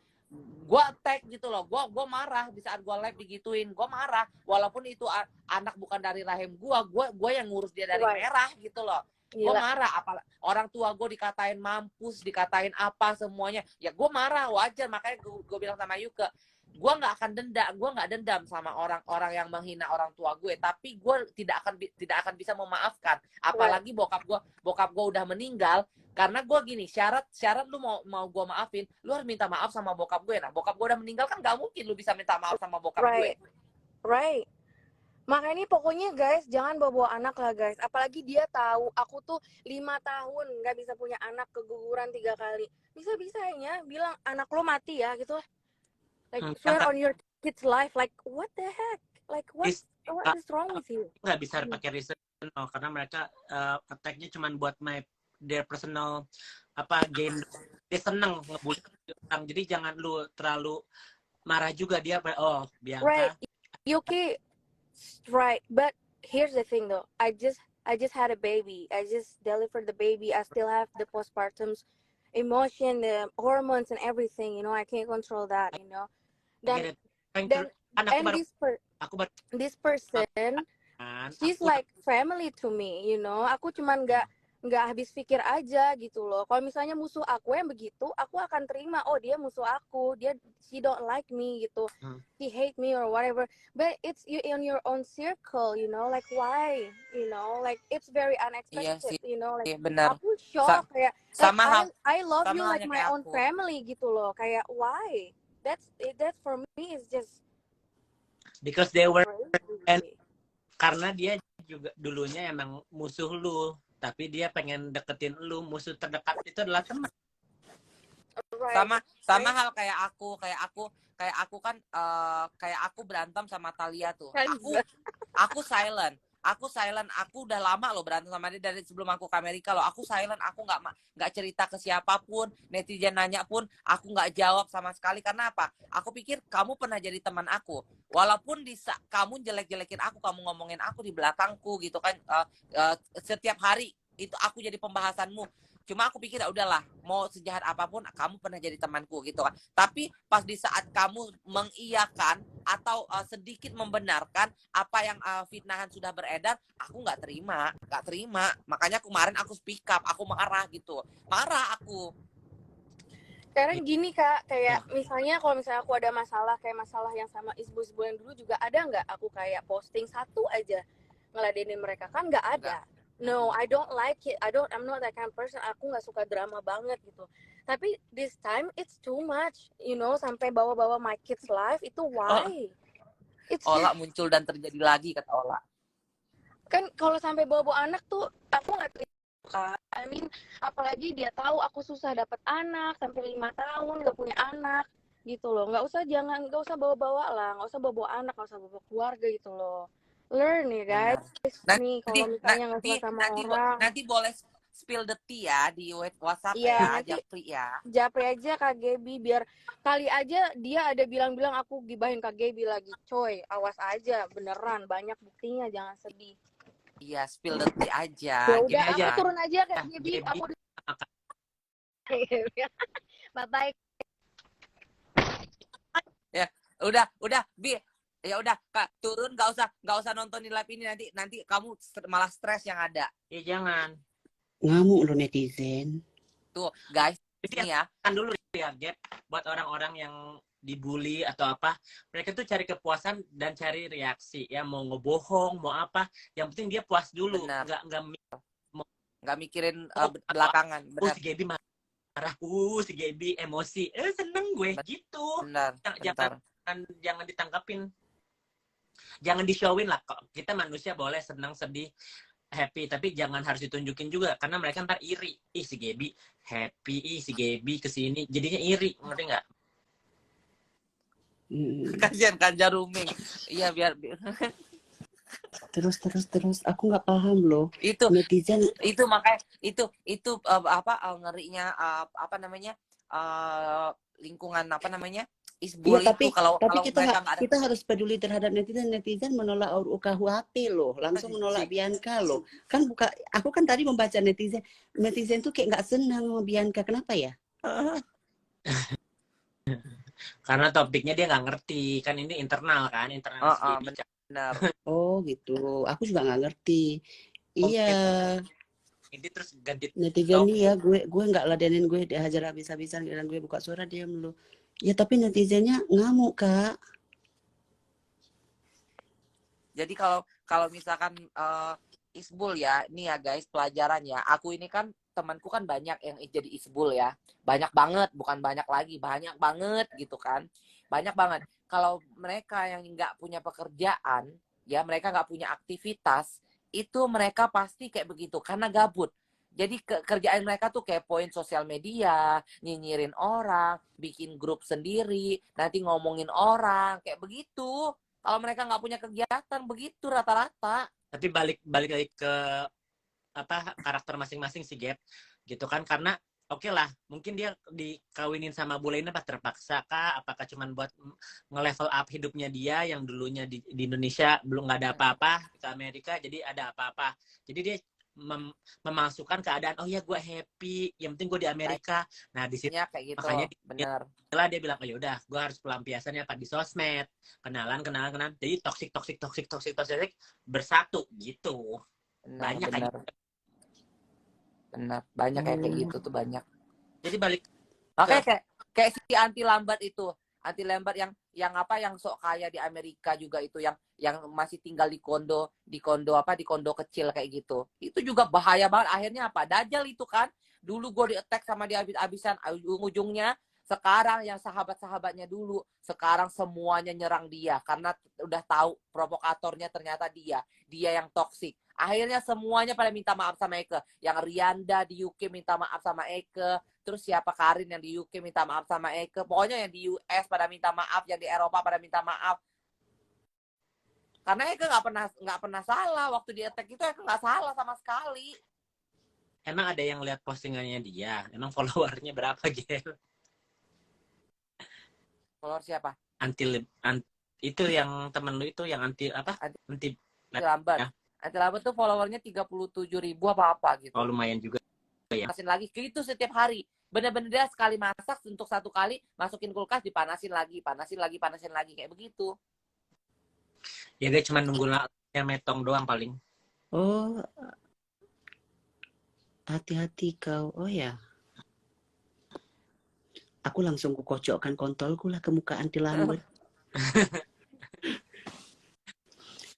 Gue tag gitu loh, gue marah di saat gue live digituin, gue marah walaupun itu anak bukan dari rahim gue yang ngurus dia dari merah gitu loh. Gue marah, apalagi orang tua gue dikatain mampus, dikatain apa semuanya, ya gue marah, wajar. Makanya gue bilang sama Yuke, gue nggak dendam sama orang-orang yang menghina orang tua gue, tapi gue tidak akan bisa memaafkan, apalagi bokap gue udah meninggal. Karena gue gini, syarat lu mau gue maafin, lu harus minta maaf sama bokap gue. Nah, bokap gue udah meninggal kan nggak mungkin lu bisa minta maaf sama bokap gue. Right. Makanya pokoknya guys, jangan bawa anak lah guys. Apalagi dia tahu aku tuh 5 tahun nggak bisa punya anak, keguguran 3 kali. Bisa-bisanya bilang anak lo mati ya gitu. Like swear on your kid's life. Like what the heck? Like what is wrong with you? Nggak bisa pakai reason, karena mereka attack-nya cuma buat their personal game. Dia seneng ngebully orang. Jadi jangan lu terlalu marah juga dia. Bianca. Right. Yuki. Right, but here's the thing though. I just I just had a baby. I just delivered the baby. I still have the postpartum emotion, the hormones and everything. You know, I can't control that. You know, Get then it. Kan then aku and baru aku baru this person, kan she's aku like family to me. You know, aku cuman nggak habis pikir aja gitu loh. Kalau misalnya musuh aku yang begitu, aku akan terima. Oh, dia musuh aku. She don't like me gitu. He hate me or whatever. But it's you in your own circle, you know. Like why? You know, like it's very Iya unexpected. sih, You know, like benar. aku shock kayak Sama I love you sama like halnya my kayak own aku. family gitu loh. Kayak why? That's for me is just because they were and crazy. karena dia juga dulunya emang musuh lu, tapi dia pengen deketin lu. Musuh terdekat itu adalah teman. Right. Sama hal kayak aku kan kayak aku berantem sama Talia tuh. Aku silent. Aku udah lama loh berantem sama dia dari sebelum aku ke Amerika loh. Aku silent, aku nggak cerita ke siapapun. Netizen nanya pun aku nggak jawab sama sekali. Karena apa? Aku pikir kamu pernah jadi teman aku. Walaupun kamu jelek-jelekin aku, kamu ngomongin aku di belakangku gitu kan. Setiap hari itu aku jadi pembahasanmu. Cuma aku pikir ya udahlah, mau sejahat apapun kamu pernah jadi temanku gitu kan. Tapi pas di saat kamu mengiyakan atau sedikit membenarkan apa yang fitnahan sudah beredar, aku nggak terima. Makanya kemarin aku speak up, aku marah gitu. Marah aku. Sekarang gini Kak, kayak misalnya kalau misalnya aku ada masalah kayak masalah yang sama isbu-isbu yang dulu juga ada nggak aku kayak posting satu aja ngeladenin mereka, kan nggak ada. No, I don't like it. I'm not that kind of person. Aku nggak suka drama banget gitu. Tapi this time it's too much, you know, sampai bawa-bawa my kids life itu why? It's Ola muncul dan terjadi lagi kata Ola. Kan kalau sampai bawa-bawa anak tuh aku nggak terima. I mean, apalagi dia tahu aku susah dapat anak sampai 5 tahun nggak punya anak gitu loh. Nggak usah bawa-bawa lah, nggak usah bawa anak, nggak usah bawa keluarga gitu loh. Learn ya guys. Nih kalau misalnya nggak suka sama orang. Nanti boleh spill the tea ya di WhatsApp ya, Japri ya. Japri aja Kak Gaby, biar kali aja dia ada bilang-bilang aku gibahin Kak Gaby lagi. Coy, awas aja, beneran banyak buktinya, jangan sedih. Iya, spill the tea aja. Ya udah, aku turun aja Kak Gaby. Aku bye-bye. Ya, udah, Bi. Ya udah, Kak, turun nggak usah nontonin live ini nanti kamu malah stres yang ada. Ya jangan. Ngamuk lo netizen. Tuh, guys, ini ya. Kan dulu ya, Gap, buat orang-orang yang dibully atau apa, mereka tuh cari kepuasan dan cari reaksi. Ya mau ngebohong, mau apa, yang penting dia puas dulu. Nggak mikirin belakangan. Benar. Si Gaby marah, si Gaby emosi. Seneng gue gitu. Benar. Jangan ditangkapin. Jangan di-showin lah. Kita manusia boleh senang, sedih, happy, tapi jangan harus ditunjukin juga karena mereka ntar iri. Ih si Gaby happy, si Gaby kesini, jadinya iri, ngerti nggak? Kasian kan Jaruming. Iya biar. Terus aku nggak paham loh. Itu netizen itu makanya itu ngerinya apa namanya lingkungan apa namanya isbul ya, itu kalau kita harus peduli terhadap netizen menolak UKHP loh, langsung menolak Bianca loh. Kan aku kan tadi membaca netizen tuh kayak nggak senang sama Bianca, kenapa ya? Karena topiknya dia nggak ngerti, kan ini internal benar. Oh gitu, aku juga nggak ngerti. Iya. Ini terus ganti netizen nih ya, gue nggak ladenin, gue dihajar habis-habisan dan gue buka suara diam lu. Ya tapi netizennya ngamuk Kak. Jadi kalau misalkan isbul ya, ini ya guys pelajaran ya. Aku ini kan temanku kan banyak yang jadi isbul ya, banyak banget, bukan banyak lagi, banyak banget gitu kan, banyak banget. Kalau mereka yang nggak punya pekerjaan, ya mereka nggak punya aktivitas, itu mereka pasti kayak begitu karena gabut. Jadi kerjaan mereka tuh kayak poin sosial media, nyinyirin orang, bikin grup sendiri, nanti ngomongin orang, kayak begitu. Kalau mereka nggak punya kegiatan, begitu rata-rata. Tapi balik lagi ke apa karakter masing-masing sih Gap, gitu kan, karena oke lah, mungkin dia dikawinin sama bule ini apa terpaksa kah? Apakah cuman buat nge-level up hidupnya dia yang dulunya di Indonesia belum nggak ada apa-apa, ke Amerika jadi ada apa-apa. Jadi dia memasukkan keadaan, oh ya gue happy, yang penting gue di Amerika. Nah di sini kayak gitu, makanya benar. dia bilang, oh ya udah, gue harus pelampiasannya apa di sosmed, kenalan. Jadi toxic bersatu gitu. Banyak Benar. kayak Benar, banyak kayak gitu tuh banyak. Jadi balik Makanya kayak si Anti Lambat itu, Anti Lambat yang apa yang sok kaya di Amerika juga itu yang masih tinggal di kondo kecil kayak gitu. Itu juga bahaya banget. Akhirnya apa? Dajjal itu kan. Dulu gue di-attack sama dia habis-habisan, ujung-ujungnya sekarang yang sahabat-sahabatnya dulu, sekarang semuanya nyerang dia karena udah tahu provokatornya ternyata dia yang toksik. Akhirnya semuanya pada minta maaf sama Eke. Yang Rianda di UK minta maaf sama Eke. Terus siapa Karin yang di UK minta maaf sama Eke. Pokoknya yang di US pada minta maaf, yang di Eropa pada minta maaf. Karena Eke nggak pernah salah waktu di attack itu. Eke nggak salah sama sekali. Emang ada yang lihat postingannya dia? Emang followernya berapa, Gel? Follower siapa? Itu yang temen lu itu yang anti Lambat. Ya. Anti Lambat tuh followernya 37.000 apa gitu. Oh lumayan juga ya. Panasin lagi gitu setiap hari. Bener-bener dia sekali masak untuk 1 kali masukin kulkas, dipanasin lagi kayak begitu. Ya dia cuma nunggu yang metong doang paling. Oh, hati-hati kau. Oh ya. Aku langsung kukocokkan kontolku lah ke muka Anti Lambat.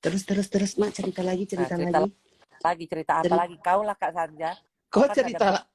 Terus, Mak, cerita lagi. Cerita apa lagi? Kau lah, Kak Sanja. Kok cerita?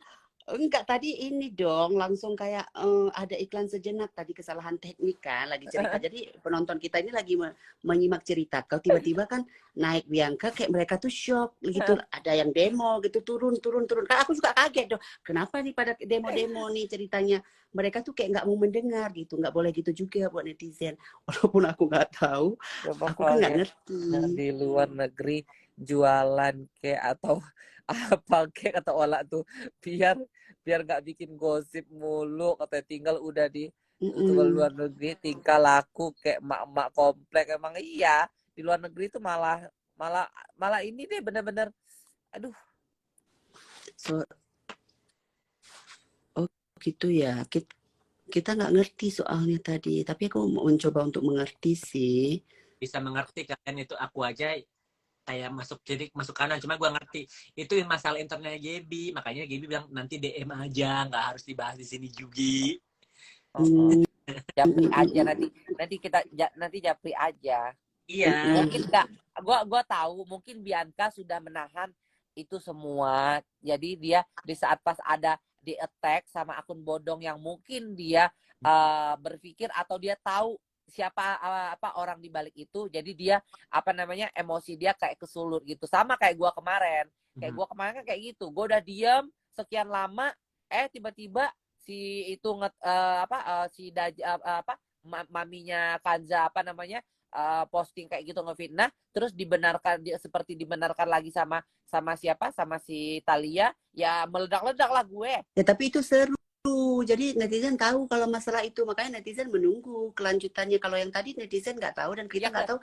Enggak, tadi ini dong, langsung kayak ada iklan sejenak tadi, kesalahan teknik kan, lagi cerita. Jadi penonton kita ini lagi menyimak cerita. Kau tiba-tiba kan naik Bianca, kayak mereka tuh shock gitu. Ada yang demo gitu, turun. Kan aku suka kaget dong. Kenapa nih pada demo-demo nih ceritanya? Mereka tuh kayak nggak mau mendengar gitu. Nggak boleh gitu juga buat netizen. Walaupun aku nggak tahu, aku kan nggak ngerti. Di luar negeri jualan kayak atau apa kayak kata Ola tuh biar nggak bikin gosip mulu, katanya tinggal udah di luar negeri tingkah laku kayak mak-mak komplek. Emang iya di luar negeri tuh malah ini deh bener-bener aduh. Oh gitu ya, kita nggak ngerti soalnya tadi, tapi aku mau mencoba untuk mengerti sih. Bisa mengerti kan, itu aku aja kayak masuk kanan, cuma gue ngerti itu masalah internetnya Gaby, makanya Gaby bilang nanti DM aja, nggak harus dibahas di sini juga. Japri aja nanti Japri aja. Iya. Mungkin nggak, gua tahu mungkin Bianca sudah menahan itu semua. Jadi dia di saat pas ada di attack sama akun bodong yang mungkin dia berpikir atau dia tahu siapa orang di balik itu, jadi dia emosi dia kayak kesulut gitu, sama kayak gua kemarin kan kayak gitu. Gua udah diam sekian lama, tiba-tiba si itu maminya Kanza posting kayak gitu ngefitnah, terus seperti dibenarkan lagi sama si Thalia, ya meledak-ledak lah gue. Ya tapi itu seru. Jadi netizen tahu kalau masalah itu, makanya netizen menunggu kelanjutannya. Kalau yang tadi netizen nggak tahu dan kita nggak tahu.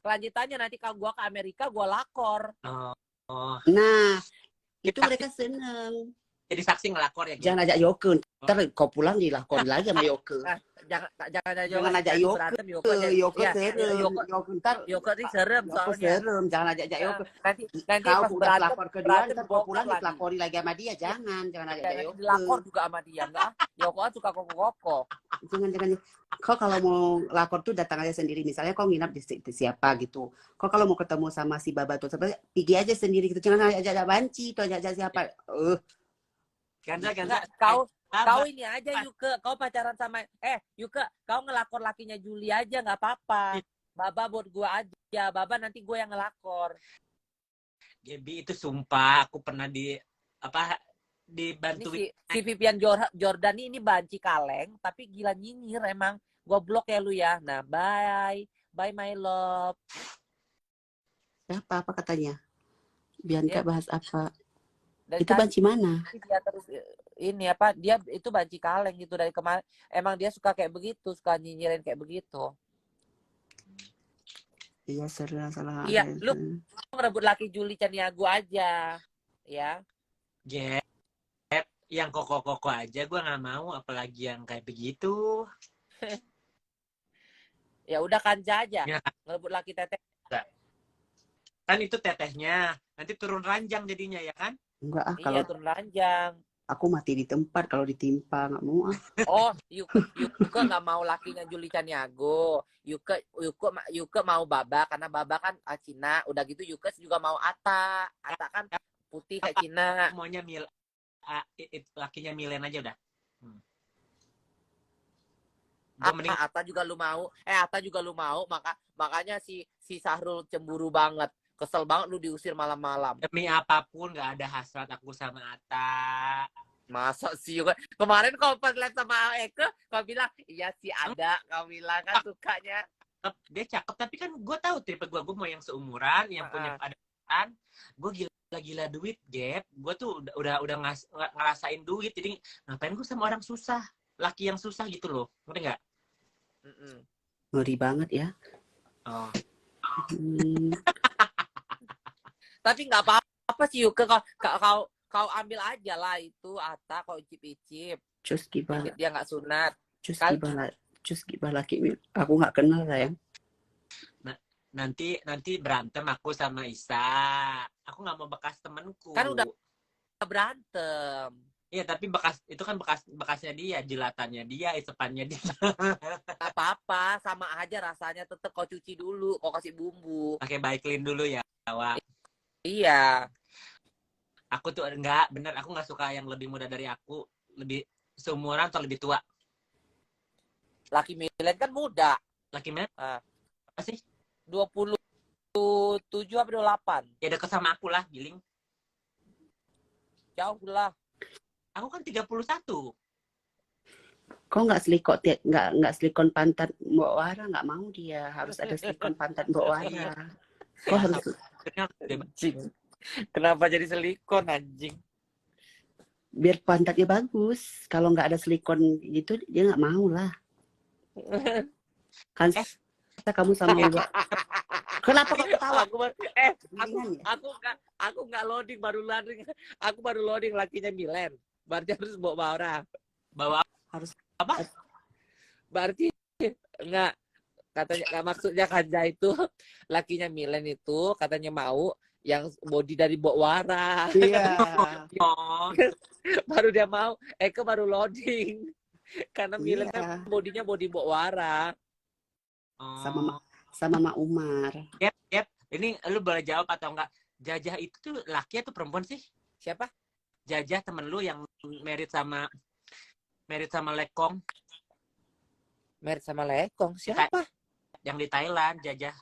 Kelanjutannya nanti kalau gua ke Amerika gua lakor. Nah, itu mereka seneng. Jadi saksi ngelakor ya. Jangan ajak Yoke. Ntar kau pulang dilakoni lagi sama Yoke. Jangan ajak Yoke. Yoke serem. Yoke ini serem soalnya. Jangan ajak Yoke. Nanti kau pas udah lapor kedua, ntar kau pulang lagi. dilakoni lagi sama dia. Jangan ajak Yoke. Dilakor juga sama dia, enggak? Yoke kan suka koko-koko. Jangan. Kau kalau mau lapor tuh datang aja sendiri. Misalnya kau nginap di siapa gitu. Kau kalau mau ketemu sama si Baba tuh, pergi aja sendiri gitu. Jangan ajak Banci atau ajak siapa. Kanza. Kau ini aja Yuke, kau pacaran sama Yuke, kau ngelakor lakinya Juli aja nggak apa-apa. Baba buat gua aja, Baba nanti gue yang ngelakor. Gaby itu sumpah aku pernah dibantuin. Si Vivian Jordan ini banci kaleng, tapi gila nyinyir emang. Gua blok ya lu ya. Nah, bye my love. Apa katanya? Bianca bahas apa? Dari Itu banci mana? dia terus ini apa? Dia itu banci kaleng gitu dari kemarin. Emang dia suka kayak begitu, suka nyinyirin kayak begitu. Iya, salah. Iya, lu ngerebut laki Juli Caniago aja, ya. Jep, yang koko-koko aja gue nggak mau, apalagi yang kayak begitu. Ya udah Kanja aja, Ya. ngerebut laki Teteh. Kan itu tetehnya, nanti turun ranjang jadinya ya kan? Enggak Iya, kalau turun ranjang. aku mati di tempat kalau ditimpa, nggak mau ah. Oh, Yuke nggak mau lakinya Juli Caniago. Yuke mau Baba karena Baba kan Cina. Udah gitu Yuke juga mau Ata. Ata kan putih kayak Cina. Maunya lakinya Milen aja udah. Mending... Ata juga lu mau. Ata juga lu mau. Makanya si Sahrul cemburu banget. Kesel banget lu diusir malam-malam. Demi apapun nggak ada hasrat aku sama Ata. Masa sih Yuke? Kemarin kau pas lihat sama Eke, kau bilang iya sih ada. Kau bilang kan sukanya. Dia cakep, tapi kan gue tahu tipe gue mau yang seumuran, yang punya adaan. Gue gila duit, Gap. Gue tuh udah ngerasain duit, jadi ngapain gue sama orang susah, laki yang susah gitu loh, ngerti nggak? Ngeri banget ya. Oh. Tapi nggak apa-apa sih Yuke, kau ambil aja lah itu Ata, kau icip-icip. Cus gibah. Dia nggak sunat. Cus gibah laki. Aku nggak kenal sayang. Nanti berantem aku sama Isa. Aku nggak mau bekas temanku. Kan udah berantem. Iya, tapi itu kan bekasnya dia, jilatannya dia, isepannya dia. Apa-apa, sama aja rasanya. Tetep kau cuci dulu, kau kasih bumbu. Pakai Baiklin dulu ya, Wak. Iya. Aku tuh enggak, bener, aku nggak suka yang lebih muda dari aku, lebih seumuran atau lebih tua. Laki Milen kan muda. Laki Milen apa sih? 27 apa 28? Ya deket sama aku lah, Giling. Jauh lah. Aku kan 31. Kok nggak silikon pantat Mbok Wara, nggak mau dia, harus ada silikon pantat Mbok Wara. Kok harus anjing. Kenapa jadi silikon anjing? Biar pantatnya bagus. Kalau nggak ada silikon gitu dia nggak mau lah. Kan kamu sama Mbak. Kenapa kau ketawa? Aku nggak loading, baru loading. Aku baru loading lakinya Milen. Berarti harus bawa Harus apa? Berarti enggak, katanya maksudnya Kanja itu lakinya Milen itu katanya mau yang body dari Mbok Wara. Iya. Baru dia mau, Eke baru loading. Karena Milen kan bodinya body Mbok Wara. Sama Mak Umar. Yep. Ini lu boleh jawab atau enggak? Jajah itu tuh laki atau perempuan sih? Siapa? Jajah temen lu yang married sama Lekong. Married sama Lekong? Siapa? Yang di Thailand, Jajah.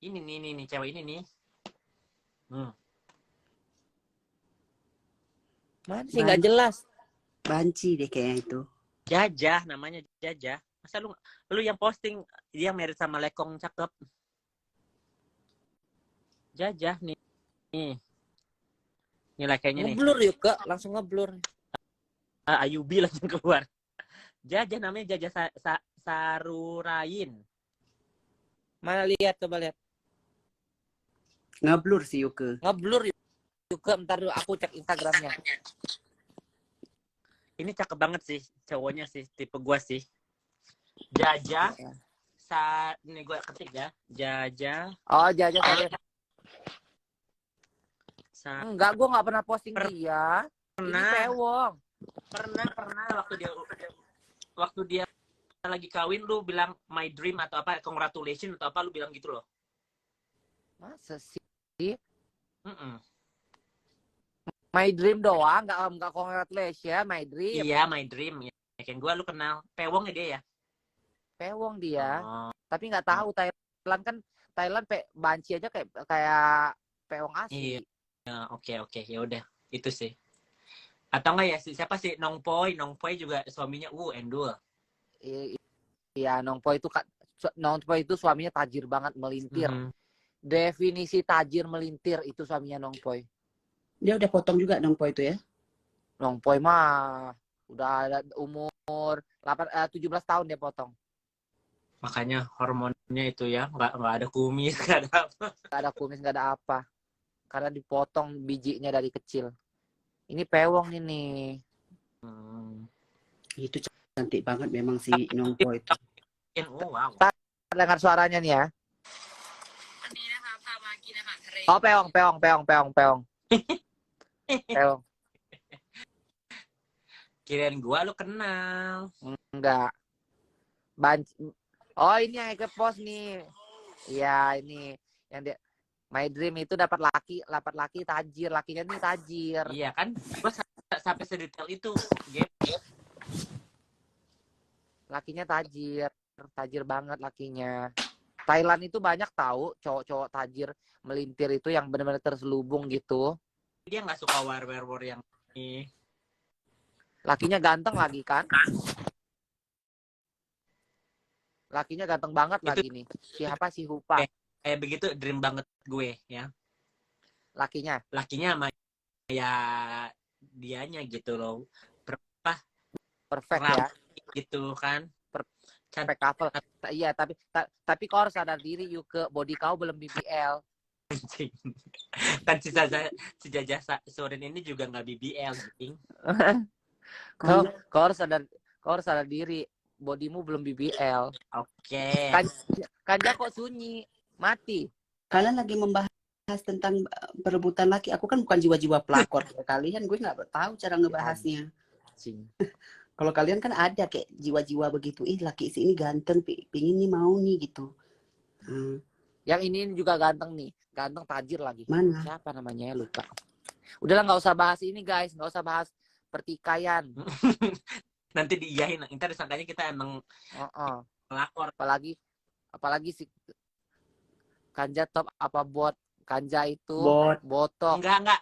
Ini nih, cewek ini nih. Mana sih nggak jelas. Banci deh kayaknya itu. Jajah, namanya Jajah. Masa lu yang posting dia married sama Lekong cakep. Jajah nih. Ini kayaknya nih. Ngeblur yuk, Kak. Langsung ngeblur. Ayubi langsung keluar. Jajah namanya Jajah Sarurain. Mana lihat, coba lihat. Ngeblur sih Yuke. Ngeblur Yuke, bentar dulu aku cek Instagramnya. Ini cakep banget sih cowoknya sih, tipe gua sih. Jajah. Ini gua ketik ya. Jajah. Oh, Jajah tadi. Enggak, gue nggak pernah posting dia. Ini pewong. Pernah waktu dia lagi kawin lu bilang my dream atau apa, congratulations atau apa, lu bilang gitu loh. Masa sih? My dream doang, nggak congratulations, my dream. Iya, my dream. Ya kan gua lu kenal. Pewong ya dia ya? Pewong dia. Tapi nggak tahu Thailand banci aja kayak pewong asli. Iya. Oke, ya udah itu sih. Atau enggak ya siapa sih Nongpoi juga suaminya endul. Iya, Nongpoi itu suaminya tajir banget, melintir. Definisi tajir melintir itu suaminya Nongpoi. Dia udah potong juga dong po itu ya? Nongpoy mah udah ada umur 17 tahun dia potong. Makanya hormonnya itu ya, nggak ada kumis, nggak ada apa. Nggak ada kumis, nggak ada apa. Karena dipotong bijinya dari kecil. Ini pewong ini. Itu cantik banget memang si Nongpo itu. Oh, wow. Dengar suaranya nih ya. Oh, peong. Peong. Kirain gua lu kenal. Enggak. Oh, ini yang Eke post nih. Iya, ini yang dia My Dream itu dapat laki tajir, lakinya nih tajir. Iya kan? Gua sampai sedetail itu. Game. Lakinya tajir banget lakinya. Thailand itu banyak tahu cowok-cowok tajir melintir itu yang benar-benar terselubung gitu. Dia nggak suka war yang ini. Lakinya ganteng lagi kan? Lakinya ganteng banget Itu, lagi nih. Siapa si Hupa? Kayak begitu dream banget gue ya. Lakinya Sama ya dianya gitu loh. perfect ya. Gitu kan. Perfect couple. Iya, tapi kau harus sadar diri yuk, ke body kau belum BBL. Kan si Jajah Sorin ini juga nggak BBL gitu. Kau harus sadar diri, bodimu belum BBL. Oke. Kan kok sunyi, mati. Kalian lagi membahas tentang perebutan laki. Aku kan bukan jiwa-jiwa pelakor kayak kalian. Gue nggak tahu cara ngebahasnya. Kalau kalian kan ada kayak jiwa-jiwa begitu. Laki si ini ganteng, pingin nih mau nih gitu. Yang ini juga ganteng nih, ganteng tajir lagi. Mana? Siapa namanya ya, lupa. Udahlah, nggak usah bahas ini guys, nggak usah bahas pertikaian. Nanti diiyahin, ntar disangkanya kita emang pelakor. Apalagi si Kanja top apa bot. Kanja itu botok. Enggak.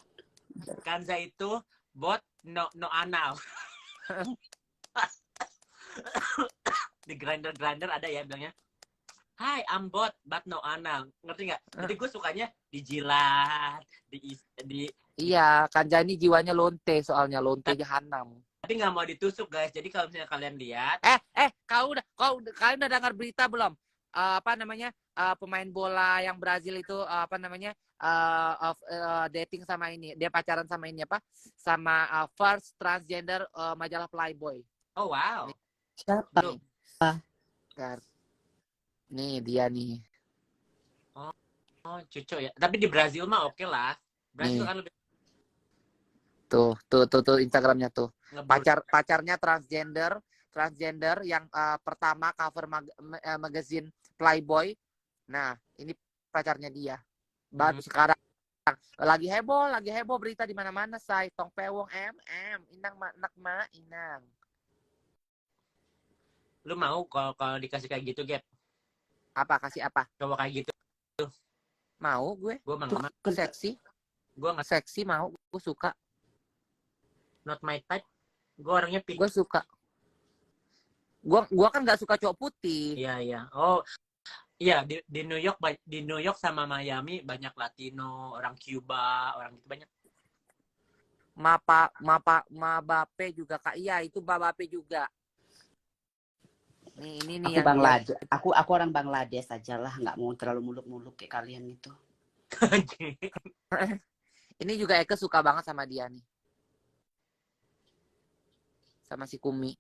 Kanja itu bot no anal. Di grinder ada ya bilangnya, "Hi, I'm bot but no anal." Ngerti nggak? Jadi gue sukanya dijilat, di Iya, Kanja ini jiwanya lonte, soalnya lonte jahanam. Tapi nggak mau ditusuk guys. Jadi kalau misalnya kalian lihat, kalian udah dengar berita belum? Apa namanya? Pemain bola yang Brazil itu apa namanya? Dating sama ini, dia pacaran sama ini apa? Sama first transgender majalah Playboy. oh wow. Siapa? Nih dia nih. Oh cucu ya. Tapi di Brazil mah oke lah. Brazil kan lebih. Tuh Instagramnya tuh. Pacarnya transgender yang pertama cover magazine Playboy. Nah, ini pacarnya dia. Baru sekarang lagi heboh berita di mana-mana, say tong pewong inang inang. Lu mau kalau dikasih kayak gitu, Gap? Apa kasih apa? Coba kayak gitu. Mau gue. Gue mah seksi. Gue nggak seksi, mau. Gue suka. Not my type. Gue orangnya pink. Gue suka. Gue kan nggak suka cowok putih. Iya. Oh, iya di New York sama Miami banyak Latino, orang Cuba, orang gitu banyak. Mabape juga Kak. Iya, itu Mabape juga. Ini aku Bangladesh. Aku orang Bangladesh aja lah, nggak mau terlalu muluk-muluk kayak kalian itu. Ini juga Eke suka banget sama dia nih. Sama si Kumi.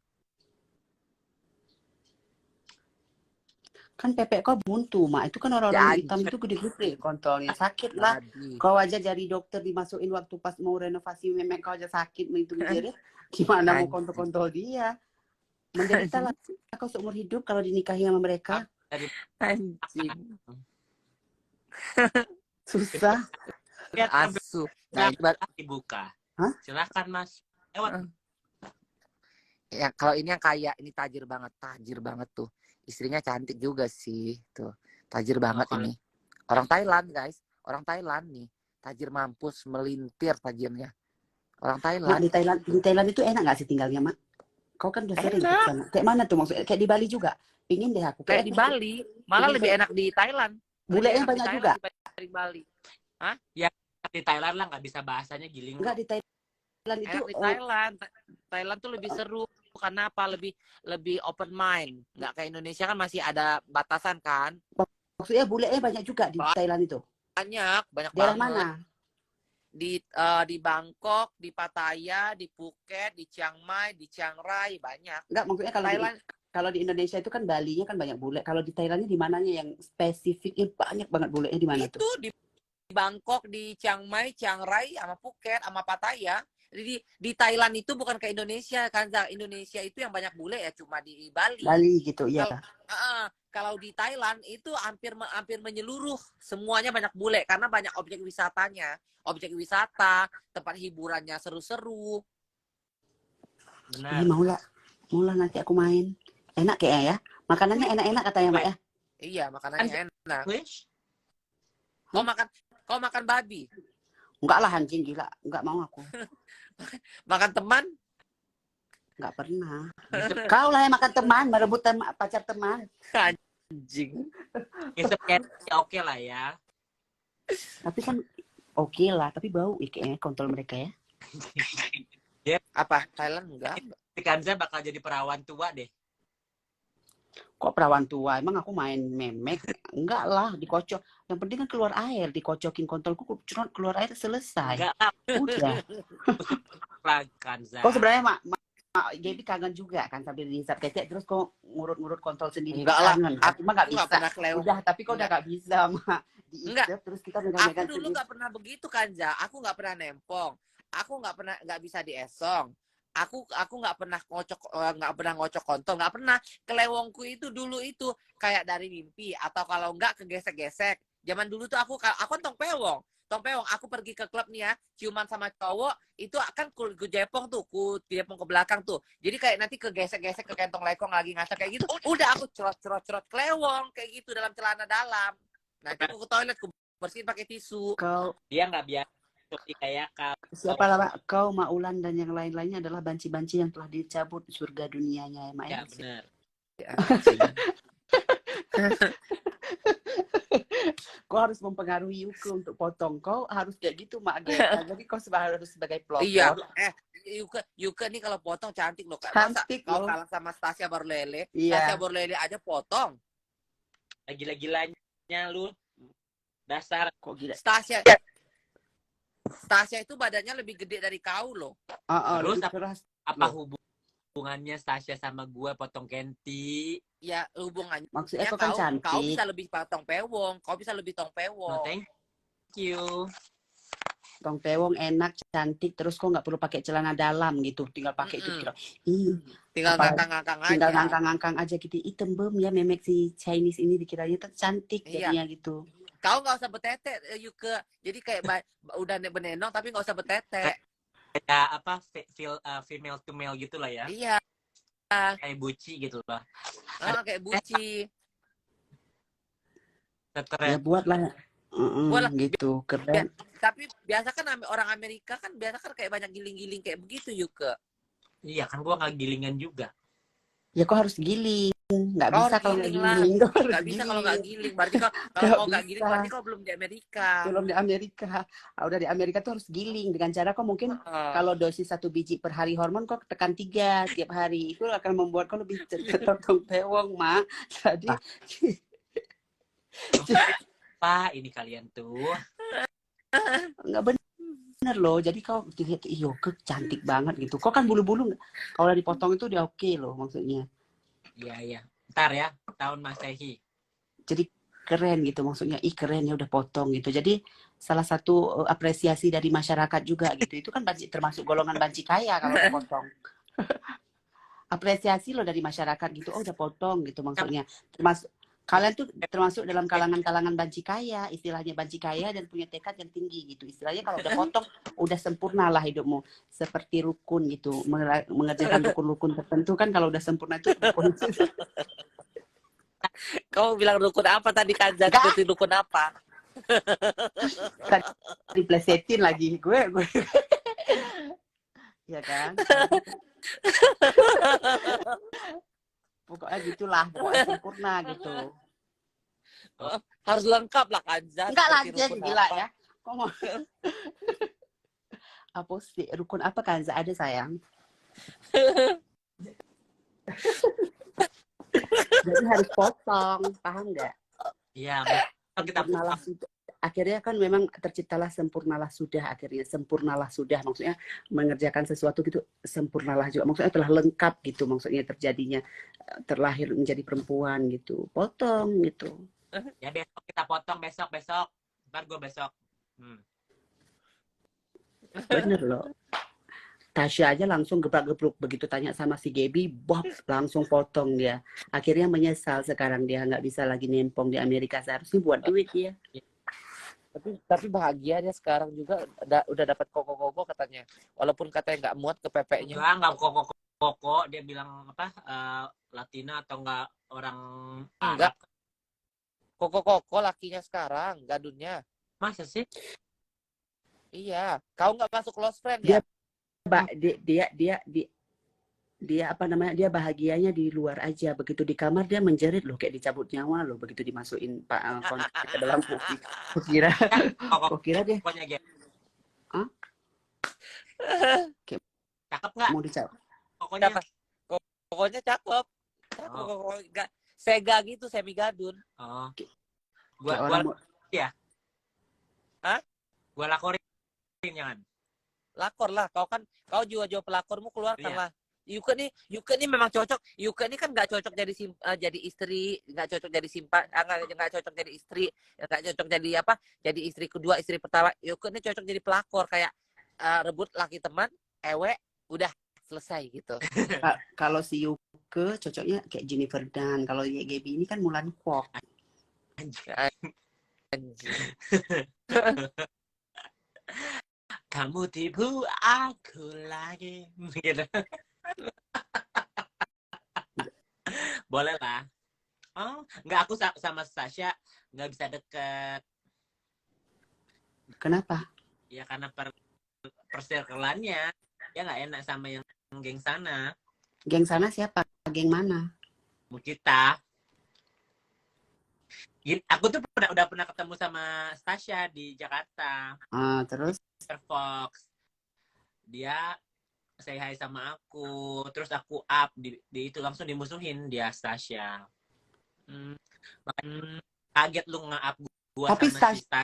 Kan pepek kau buntu, Mak. Itu kan orang-orang hitam itu gede-gede kontolnya. Sakit lah. Kau aja jadi dokter dimasukin waktu pas mau renovasi memek kau aja sakit itu mikirin. Gimana mau kontol-kontol dia? Menderita lah kau seumur hidup kalau dinikahi sama mereka. Anjing. Susah. Asu. Nah, dibuka. Hah? Silakan Mas. Lewat. Ya, kalau ini yang kaya, ini tajir banget tuh. Istrinya cantik juga sih, tuh. Tajir banget ini. Orang Thailand, guys. Orang Thailand nih. Tajir mampus, melintir tajirnya. Orang Thailand. Mak, di Thailand itu enak nggak sih tinggalnya, Mak? Kau kan udah sering ke sana. Kayak mana tuh maksudnya? Kayak di Bali juga? Pingin deh aku. Kayak di Bali. Malah lebih enak di Thailand. Bulenya banyak juga. Di Bali. Ya, di Thailand lah nggak bisa bahasanya giling. Enggak, di Thailand itu Enak di Thailand. Thailand tuh lebih seru karena apa? Lebih open mind. Nggak kayak Indonesia kan masih ada batasan kan? maksudnya bulenya banyak juga di Thailand itu. Banyak Daerah banget. mana? Di Bangkok, di Pattaya, di Phuket, di Chiang Mai, di Chiang Rai, banyak. Enggak, maksudnya kalau di Indonesia itu kan Balinya kan banyak bule. Kalau di Thailandnya di mananya yang spesifiknya banyak banget bulenya di mana tuh? Itu di Bangkok, di Chiang Mai, Chiang Rai, sama Phuket, sama Pattaya. Di Thailand itu bukan kayak Indonesia kan, Indonesia itu yang banyak bule ya cuma di Bali. Bali gitu, ya. Kalau di Thailand itu hampir menyeluruh, semuanya banyak bule karena banyak objek wisatanya, objek wisata, tempat hiburannya seru-seru. Benar. Mau lah nanti aku main. Enak kayaknya ya. Makanannya enak-enak katanya, Mbak ya. Iya, makanannya enak. Wish? Kau makan babi? Enggak lah, anjing, gila. Enggak mau aku. Makan teman? Enggak pernah. Kau lah yang makan teman, merebut pacar teman. Anjing. Ya oke lah ya. Tapi kan oke lah, tapi bau kayaknya kontol mereka ya. Apa? Thailand enggak? Si Kanza bakal jadi perawan tua deh. Kok perawan tua? Emang aku main memek? Enggak lah, dikocok. Yang penting kan keluar air, dikocokin kontolku, keluar air selesai. Enggak lah. Udah. Kanza. Kok sebenarnya Gaby kangen juga kan sambil dihisap kecek terus kok ngurut-ngurut kontol sendiri. Enggak lah, kangen. Aku mah nggak bisa. Pernah kelewat. Udah, tapi kok udah nggak bisa Mak. Enggak. Terus kita Aku megang-megang dulu sendiri. nggak pernah begitu Kanja. Aku nggak pernah nempong. Aku nggak bisa diesong. Aku nggak pernah ngocok kontol, nggak pernah. Kelewongku itu dulu itu kayak dari mimpi atau kalau nggak kegesek-gesek. Zaman dulu tuh aku tong pewong. Aku pergi ke klub nih ya, ciuman sama cowok, itu akan ku jepong tuh, ku jepong ke belakang tuh. Jadi kayak nanti kegesek-gesek ke kantong lekong lagi ngaca kayak gitu. Udah aku cerot kelewong kayak gitu dalam celana dalam. Nanti aku ke toilet, ku bersihin pakai tisu. Dia nggak biasa seperti kayak kau. Siapa lah kau, Maulan dan yang lain-lainnya adalah banci-banci yang telah dicabut surga dunianya ya, Mak. Ya benar. Kau harus mempengaruhi Yuke untuk potong. Kau harus kayak gitu, Mak. Jadi kau harus sebagai pelopor. Iya. Yuke nih kalau potong cantik loh. Cantik kau loh. kalah sama Stasia Borlele. Iya. Stasia Borlele aja potong. Gila-gilanya lu. Dasar. Kok gila? Stasia itu badannya lebih gede dari kau loh. Terus lebih keras. apa hubungannya Sasha sama gue potong Kenti? Ya hubungannya. Maksudnya Ya, kau kan cantik. Kau bisa lebih potong pewong. Kau bisa lebih tong pewong. No, thank you. Tong pewong enak, cantik, terus kok nggak perlu pakai celana dalam gitu, tinggal pakai itu kira. Tinggal ngangkang-ngangkang aja. Tinggal ngangkang-ngangkang aja gitu. Tembem ya memek si Chinese ini dikiranya tuh cantik jadinya gitu. Kau nggak usah betete, Yuke. Jadi kayak udah benenong tapi nggak usah betete. Kayak apa female to male gitu lah ya. Iya. Kayak buci gitu lah. Kayak buci. Ya buatlah. Gitu keren. Ya, tapi biasa kan orang Amerika kan biasa kan kayak banyak giling-giling kayak begitu Yuke. Iya kan gua nggak gilingan juga. Ya kok harus giling. Nggak bisa kalau nggak giling. Nggak bisa kalau nggak giling. Berarti kalau nggak giling berarti kau belum di Amerika. Belum di Amerika. Udah di Amerika tuh harus giling dengan cara kau mungkin kalau dosis 1 biji per hari hormon kau tekan 3 tiap hari. Itu akan membuat kau lebih tertong pewong, Mak. Jadi Pak, ini kalian tuh. nggak bener loh. Jadi kau lihat, iyo cantik banget gitu. Kau kan bulu-bulu kalau udah dipotong itu udah oke loh maksudnya. Iya. Ntar ya, tahun Masehi. Jadi keren gitu maksudnya. Keren ya udah potong gitu. Jadi salah satu apresiasi dari masyarakat juga gitu. Itu kan termasuk golongan banci kaya kalau udah potong. Apresiasi loh dari masyarakat gitu. Oh udah potong gitu maksudnya. Termasuk kalian tuh termasuk dalam kalangan banci kaya, istilahnya banci kaya dan punya tekad yang tinggi gitu. Istilahnya kalau udah potong, udah sempurna lah hidupmu. Seperti rukun gitu, mengerjakan rukun-rukun tertentu kan kalau udah sempurna itu rukun. Kau bilang rukun apa tadi Kanza? Seperti rukun apa? Diplesetin lagi gue. Iya kan? Pokoknya gitulah, pokoknya sempurna gitu. Harus lengkap lah Kanza. Enggak lah, gila ya. Kok mau apa sih? Rukun apa Kanza ada sayang? Jadi harus potong, paham nggak? Iya, kita Sempurnalah sudah. Akhirnya kan memang terciptalah sempurnalah sudah, akhirnya sempurnalah sudah, maksudnya mengerjakan sesuatu gitu sempurnalah juga, maksudnya telah lengkap gitu, maksudnya terjadinya terlahir menjadi perempuan gitu, potong gitu. Ya besok kita potong, besok ntar gue besok. Bener loh. Tasya aja langsung gebrak-gebruk begitu tanya sama si Gaby, bob langsung potong dia. Akhirnya menyesal sekarang dia nggak bisa lagi nempong di Amerika, seharusnya buat duit dia. Tapi bahagia dia sekarang juga udah dapat koko-koko katanya. Walaupun katanya nggak muat ke pepeknya. Enggak koko. Dia bilang apa Latina atau enggak orang Enggak. Arab. Koko-koko lakinya sekarang, gadunnya. Masa sih? Iya. Kau nggak masuk close friend ya? Dia apa namanya, dia bahagianya di luar aja, begitu di kamar dia menjerit loh, kayak dicabut nyawa loh begitu dimasukin kontak ke dalam kopi. Kira dia pokoknya gitu. Hah? Cakep nggak Mau dicabut Pokoknya cakep. Nggak sega gitu, semi gadun. Gua ya. Hah? Gua laporin jangan. Lakor lah, kau jiwa-jiwa pelakormu keluarkan lah. Yuka nih memang cocok. Yuka nih kan nggak cocok jadi istri, nggak cocok jadi nggak cocok jadi istri, nggak cocok jadi apa? Jadi istri kedua, istri pertama. Yuka nih cocok jadi pelakor, kayak rebut laki teman, ewe, udah selesai gitu. Kalau si Yuke cocoknya kayak Jennifer Dunn, kalau Gaby ini kan Mulan Kwok. Kamu tipu aku lagi gitu. Boleh lah. Nggak, aku sama Sasha nggak bisa deket. Kenapa? Ya karena persirkelannya ya nggak enak sama yang geng sana. Geng sana siapa? Geng mana? Kita. Aku tuh udah pernah ketemu sama Sasha di Jakarta. Terus? Fox. Dia say hi sama aku, terus aku up di itu langsung dimusuhin dia Stasya. Makanya kaget lu nge-up gua. Tapi sama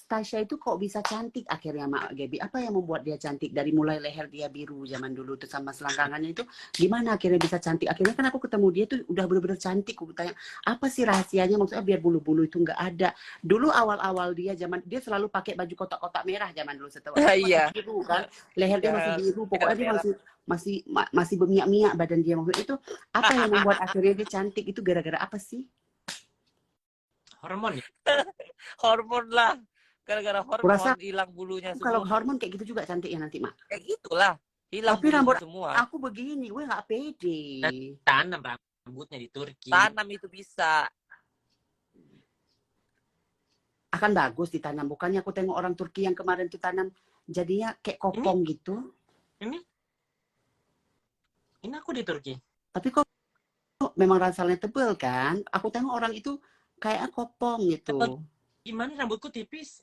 Stasya itu kok bisa cantik akhirnya Mak Gaby? Apa yang membuat dia cantik? Dari mulai leher dia biru zaman dulu tuh sama selangkangannya itu gimana akhirnya bisa cantik? Akhirnya kan aku ketemu dia tuh udah bener-bener cantik. Aku tanya, apa sih rahasianya? Maksudnya biar bulu-bulu itu nggak ada. Dulu awal-awal dia selalu pakai baju kotak-kotak merah zaman dulu setelah Iya. biru kan. Leher dia masih biru, pokoknya dia masih berminyak-minyak badan dia. Maksudnya itu apa yang membuat akhirnya dia cantik? Itu gara-gara apa sih? Hormon ya? Hormon lah. Gara-gara hormon hilang bulunya semua. Kalau hormon kayak gitu juga cantiknya nanti, Mak. Kayak gitulah. Hilang tapi rambut semua. Aku begini, gue nggak pede. Tanam rambutnya di Turki. Tanam itu bisa. Akan bagus ditanam. Bukannya aku tengok orang Turki yang kemarin tuh tanam jadinya kayak kopong gitu. Ini aku di Turki. Tapi kok memang rasalnya tebel kan? Aku tengok orang itu kayak kopong gitu. Gimana rambutku tipis?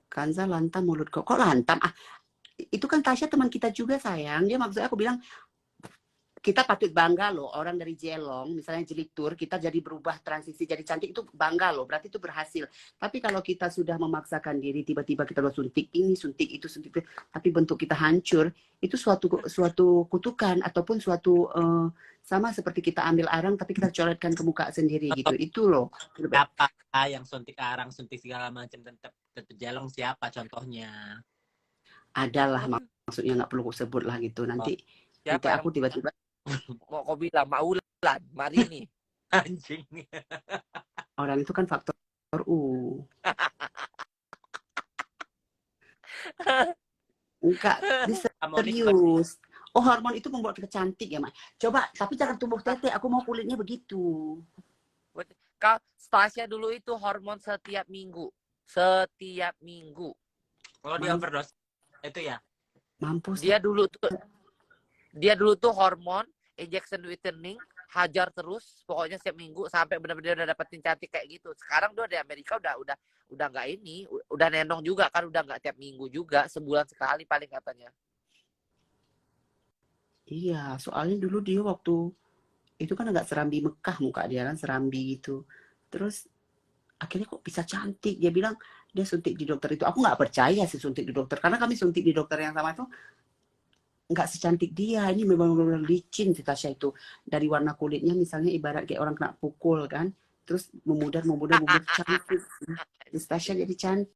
Kanza lantam mulut kok lantam? Itu kan Tasya teman kita juga sayang. Dia maksudnya aku bilang kita patut bangga loh, orang dari Jelong misalnya Jelitur kita jadi berubah transisi jadi cantik, itu bangga loh, berarti itu berhasil. Tapi kalau kita sudah memaksakan diri, tiba-tiba kita udah suntik ini, suntik itu, suntik itu, tapi bentuk kita hancur, itu suatu kutukan ataupun suatu sama seperti kita ambil arang tapi kita coretkan ke muka sendiri gitu. Itu loh. Siapa yang suntik arang, suntik segala macam tetap Jelong, siapa contohnya? Adalah, maksudnya nggak perlu sebut lah gitu. Nanti aku tiba-tiba mau kau bilang Maulan, Marini. Anjing. Orang itu kan faktor U. Enggak, serius. Oh, hormon itu membuat kita cantik ya, Mak. Coba, tapi jangan tumbuh tete. Aku mau kulitnya begitu. Kak, Stasya dulu itu hormon setiap minggu. Setiap minggu. Kalau dia overdose, itu ya? Mampus. Dia dulu tuh hormon, injection whitening, hajar terus pokoknya setiap minggu sampai benar-benar udah dapetin cantik kayak gitu. Sekarang dia di Amerika udah nggak ini, udah nenong juga kan, udah nggak tiap minggu juga, sebulan sekali paling katanya. Iya, soalnya dulu dia waktu itu kan agak serambi Mekah muka dia kan, serambi gitu. Terus akhirnya kok bisa cantik. Dia bilang dia suntik di dokter itu. Aku nggak percaya sih suntik di dokter, karena kami suntik di dokter yang sama itu nggak secantik dia. Ini memang benar licin si Tasya itu. Dari warna kulitnya misalnya ibarat kayak orang kena pukul kan. Terus memudar cantik. Si Tasya jadi cantik.